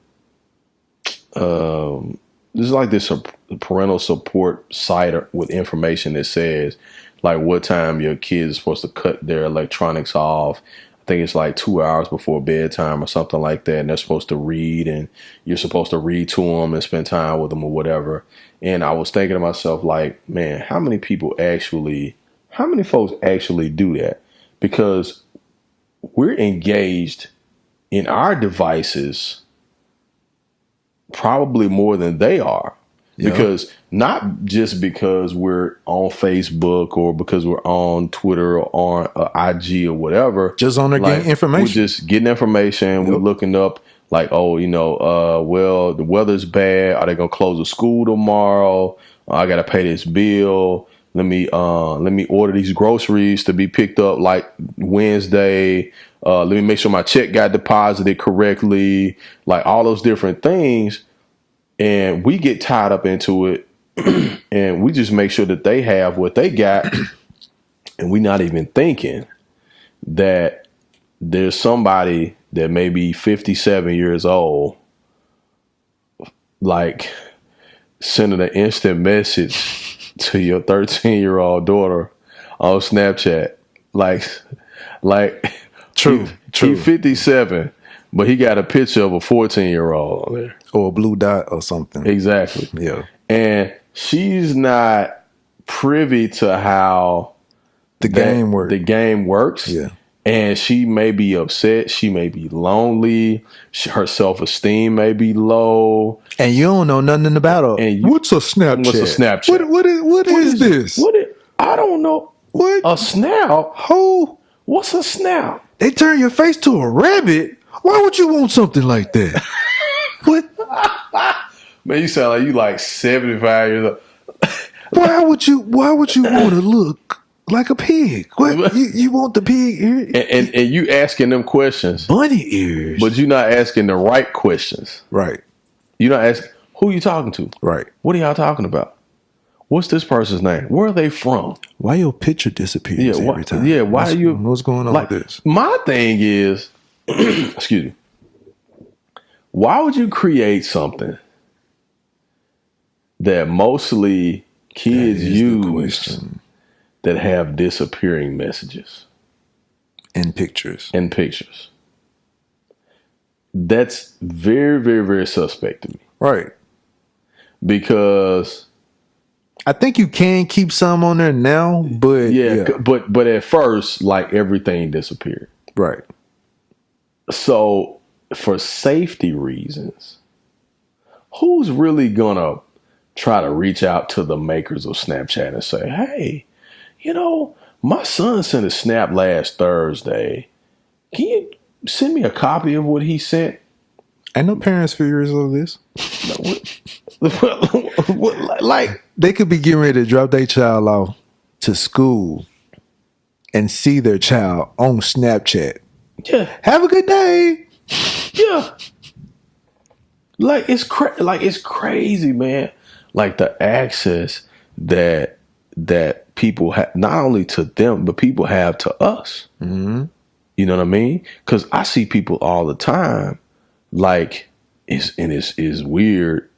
There's like this parental support site with information that says like what time your kid is supposed to cut their electronics off. I think it's like 2 hours before bedtime or something like that. And they're supposed to read, and you're supposed to read to them and spend time with them or whatever. And I was thinking to myself, like, man, how many folks actually do that? Because we're engaged in our devices probably more than they are. Yeah. Because not just because we're on Facebook or because we're on Twitter or on IG or whatever. Just on there getting information. We're just getting information. Yep. We're looking up like, well, the weather's bad. Are they going to close the school tomorrow? I got to pay this bill. Let me order these groceries to be picked up like Wednesday. Let me make sure my check got deposited correctly. Like all those different things. And we get tied up into it and we just make sure that they have what they got. And we're not even thinking that there's somebody that may be 57 years old, like sending an instant message to your 13-year-old daughter on Snapchat. Like true. He's 57. But he got a picture of a 14-year-old on there. Or a blue dot or something. Exactly. Yeah. And she's not privy to how the game works. Yeah. And she may be upset. She may be lonely. Her self-esteem may be low. And you don't know nothing about her. And what's a Snapchat? What's a Snapchat? What is this? I don't know. What? A snap? Who? What's a snap? They turn your face to a rabbit? Why would you want something like that? What? Man, you sound like you like 75 years old. Why would you want to look like a pig? What? You want the pig ear? And you asking them questions. Bunny ears. But you're not asking the right questions. Right. You're not asking, who you talking to? Right. What are y'all talking about? What's this person's name? Where are they from? Why your picture disappears every time? Yeah, what's going on with this? My thing is, excuse me, why would you create something that mostly kids use that have disappearing messages? And pictures. That's very, very, very suspect to me. Right. Because I think you can keep some on there now, but but at first, like everything disappeared. Right. So for safety reasons, who's really gonna try to reach out to the makers of Snapchat and say, hey, my son sent a snap last Thursday. Can you send me a copy of what he sent? Ain't no parents figures of this. Like they could be getting ready to drop their child off to school and see their child on Snapchat. Yeah. Have a good day. Yeah. Like it's crazy, man. Like the access that people have, not only to them, but people have to us. Mm-hmm. You know what I mean? Because I see people all the time. Like it's weird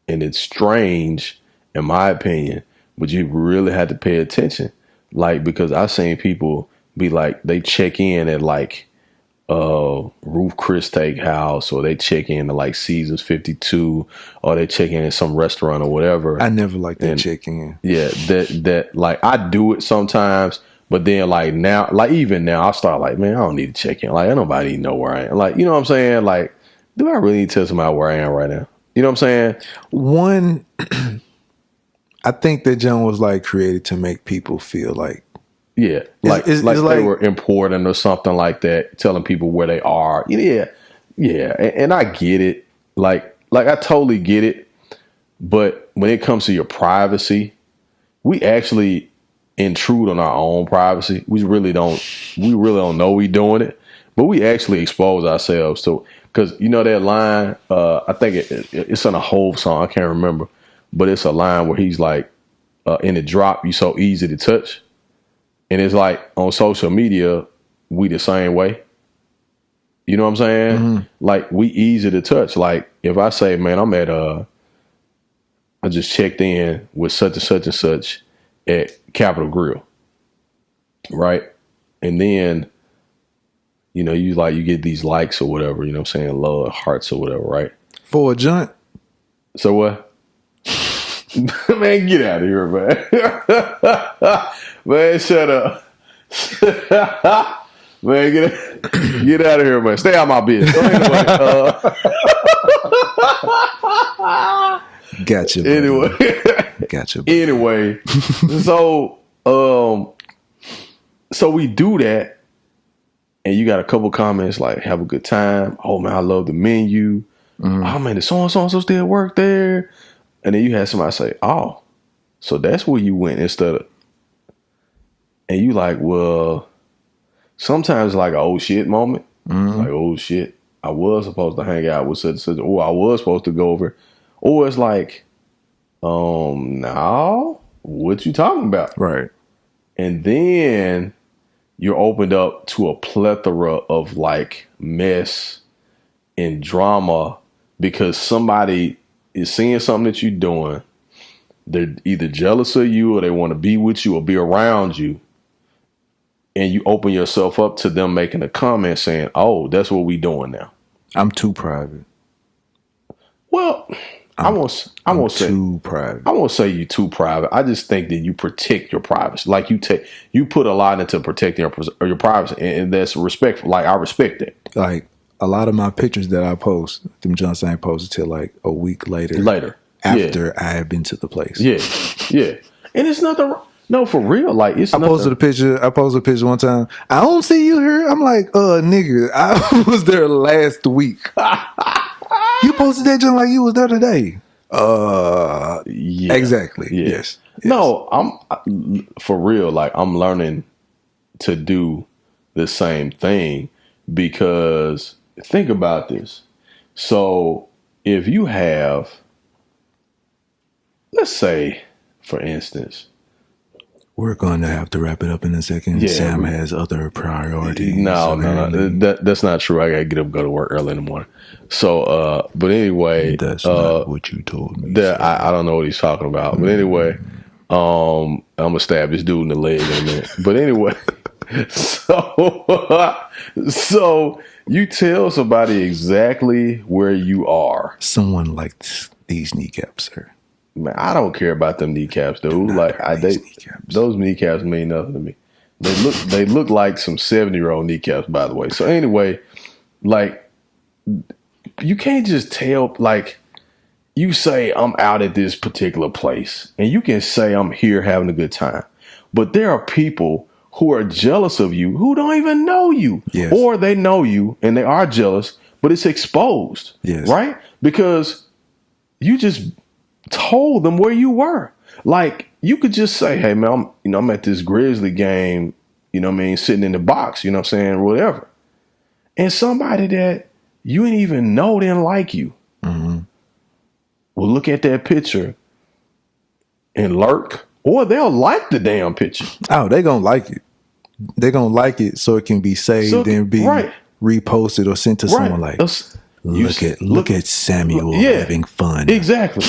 and it's strange, in my opinion. But you really had to pay attention, like because I seen people be like they check in at like Ruth Chris Steakhouse, or they check in to like Caesars 52, or they check in at some restaurant or whatever. I never like that checking in. Yeah, that like I do it sometimes, but then like now, like even now, I start like, man, I don't need to check in. Like, ain't nobody know where I am. Like, you know what I'm saying? Like, do I really need to tell somebody where I am right now? You know what I'm saying? One, I think that John was like created to make people feel like, yeah, like they were important or something like that, telling people where they are. Yeah, and I get it. Like I totally get it. But when it comes to your privacy, we actually intrude on our own privacy. We really don't know we doing it, but we actually expose ourselves to, because you know that line, I think it's on a Hove song, I can't remember, but it's a line where he's like, in the drop, you so easy to touch. And it's like on social media, we the same way. You know what I'm saying? Mm-hmm. Like we easy to touch. Like if I say, man, I just checked in with such and such and such at Capitol Grill. Right? And then, you know, you get these likes or whatever, you know what I'm saying? Love, hearts or whatever, right? For a joint. So what? Man, get out of here, man. Man, shut up. Man, get out of here, man. Stay out my business. So anyway, gotcha. Buddy. Anyway, gotcha. Buddy. Anyway, so we do that, and you got a couple comments like, "Have a good time." Oh man, I love the menu. Mm-hmm. Oh man, the so and so still work there. And then you had somebody say, "Oh, so that's where you went instead of," and you like, well, sometimes like an oh shit moment, like oh shit, I was supposed to hang out with such and such, or I was supposed to go over, or it's like, now what you talking about, right? And then you're opened up to a plethora of like mess and drama because somebody is seeing something that you're doing. They're either jealous of you or they want to be with you or be around you. And you open yourself up to them making a comment saying, oh, that's what we doing now. I'm too private. Well, I won't say too private. I won't say you too private. I just think that you protect your privacy. Like you put a lot into protecting your privacy, and that's respectful. Like I respect that. Like a lot of my pictures that I post, them Johns ain't posted till like a week later. After I have been to the place. Yeah. And it's nothing wrong. No, for real. Like it's I posted a picture one time. I don't see you here. I'm like, nigga, I was there last week. You posted that just like you was there today. Yeah. Exactly. Yeah. Yes. No, I'm for real. Like I'm learning to do the same thing because think about this. So if you have, let's say, for instance, we're going to have to wrap it up in a second. Yeah, Sam has other priorities. No. That's not true. I got to get up and go to work early in the morning. So, but anyway. That's not what you told me. I don't know what he's talking about. But anyway, I'm going to stab this dude in the leg in a minute. But anyway, so you tell somebody exactly where you are. Someone likes these kneecaps, sir. Man, I don't care about them kneecaps, dude. Like those kneecaps mean nothing to me. They look like some 70-year-old kneecaps, by the way. So anyway, like you can't just tell. Like you say, I'm out at this particular place, and you can say I'm here having a good time, but there are people who are jealous of you who don't even know you, yes. Or they know you and they are jealous, but it's exposed, yes. Right? Because you just told them where you were. Like you could just say, hey man, I'm at this Grizzly game, you know what I mean, sitting in the box, you know what I'm saying, whatever. And somebody that you didn't even know didn't like you. Mm-hmm. Well, look at that picture and lurk, or they'll like the damn picture. Oh, they gonna like it. They're gonna like it so it can be saved and be reposted or sent to someone like, look at Samuel having fun. Exactly.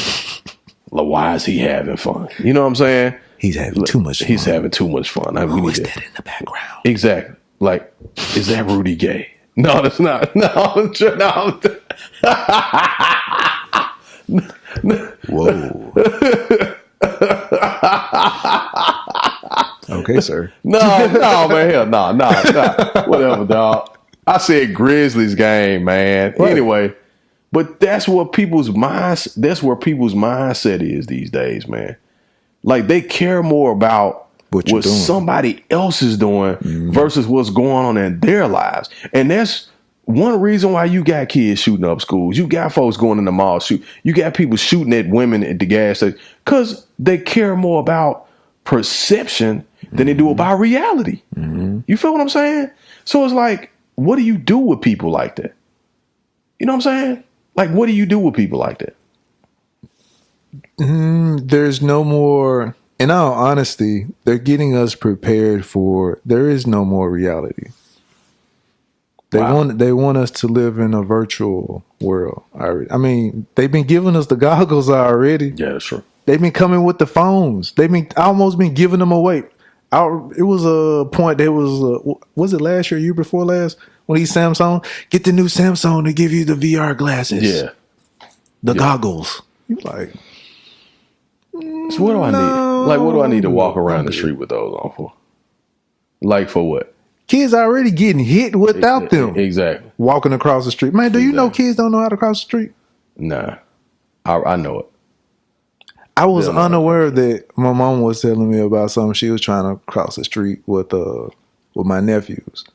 Why is he having fun? You know what I'm saying? He's having too much fun. He's having too much fun. Who is that in the background? Exactly. Like, is that Rudy Gay? No, that's not. No. Whoa. Okay, sir. No, man. Hell, no. Whatever, dog. I said Grizzlies game, man. Right. Anyway, but that's where people's mindset is these days, man. Like they care more about what somebody else is doing versus what's going on in their lives. And that's one reason why you got kids shooting up schools. You got folks going in the mall you got people shooting at women at the gas station because they care more about perception Then they do it by reality. You feel what I'm saying? So it's like, what do you do with people like that? You know what I'm saying? Like, what do you do with people like that? There's no more. In all honesty, they're getting us prepared for. There is no more reality. They want us to live in a virtual world. I mean, they've been giving us the goggles already. Yeah, that's true. They've been coming with the phones. They've been almost been giving them away. It was a point. There was it last year, year before last, when these Samsung get the new Samsung to give you the VR glasses. Yeah, the goggles. You like. So what do I need? Like, what do I need to walk around the street with those on for? Like, for what? Kids already getting hit without them. Exactly. Walking across the street. Man, do you know kids don't know how to cross the street? Nah. I know it. I was unaware that my mom was telling me about something. She was trying to cross the street with my nephews.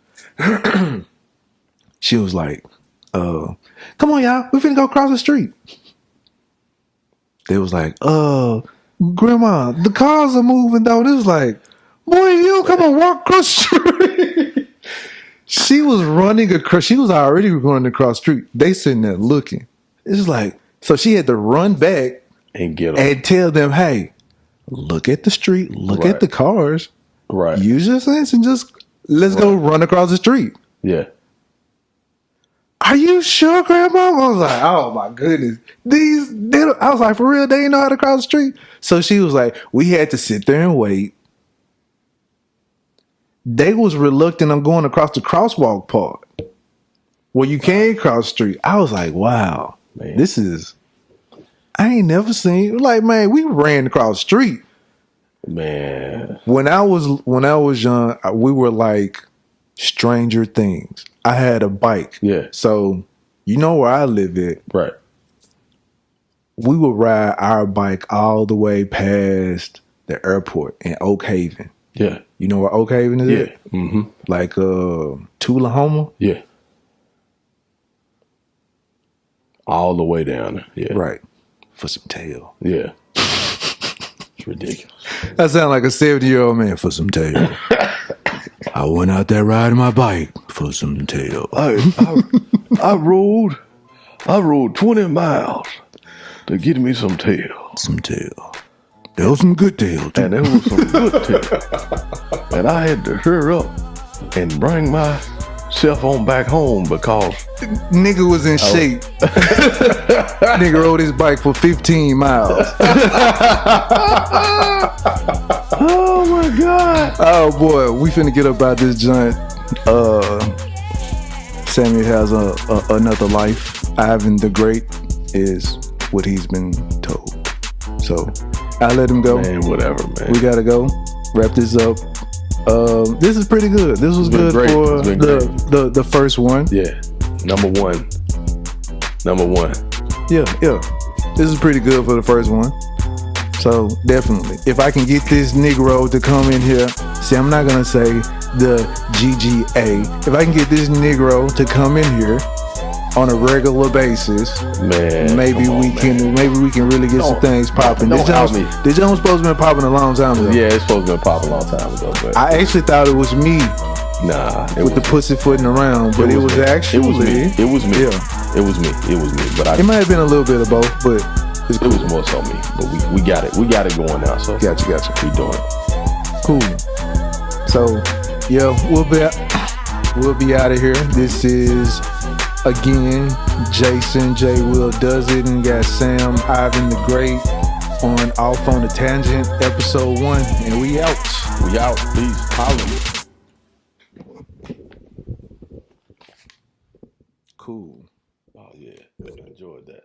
She was like, come on, y'all. We finna go cross the street. They was like, Grandma, the cars are moving though. It was like, boy, you don't come and walk across the street. She was running across. She was already running across the street. They sitting there looking. It's like, so she had to run back and get them and tell them, hey, look at the street, look at the cars. Right. Use your sense and just let's go run across the street. Yeah. Are you sure, Grandma? I was like, oh my goodness. I was like, for real, they didn't know how to cross the street? So she was like, we had to sit there and wait. They was reluctant on going across the crosswalk part where you can't cross the street. I was like, wow, man, I ain't never seen, like, man, we ran across the street. Man. When I was young, we were like Stranger Things. I had a bike. Yeah. So, you know where I live at. Right. We would ride our bike all the way past the airport in Oak Haven. Yeah. You know where Oak Haven is at? Mm-hmm. Like Tullahoma? Yeah. All the way down there. Yeah. Right. For some tail. Yeah. It's ridiculous. I sound like a 70-year-old man. For some tail. I went out there riding my bike for some tail. I rode 20 miles to get me some tail. Some tail. There was some good tail too. And there was some good tail. And I had to hurry up and bring myself on back home because nigga was in shape. Nigga rode his bike for 15 miles. Oh my God. Oh boy, we finna get up out this joint. Samuel has another life. Ivan the Great is what he's been told. So I let him go. Man, whatever, man. We gotta go. Wrap this up. This is pretty good. This was good for the first one. Yeah. Number one. Yeah. This is pretty good for the first one. So definitely, if I can get this Negro to come in here, see, I'm not gonna say the GGA. If I can get this Negro to come in here on a regular basis, man, maybe we can really get some things popping. This joint was supposed to be popping a long time ago. Yeah, it's supposed to be popping a long time ago. But I actually thought it was me. Nah, with the pussyfooting around, but it was actually It was me. Yeah, it was me. But it might have been a little bit of both, but it was more so me. But we got it. We got it going now. So gotcha. We doing it. Cool. So yeah, we'll be out of here. This is again Jason J. Will Does It, and got Sam Ivan the Great on Off on the Tangent, episode 1, and we out. Peace. Holla. Cool. Oh yeah, I enjoyed that.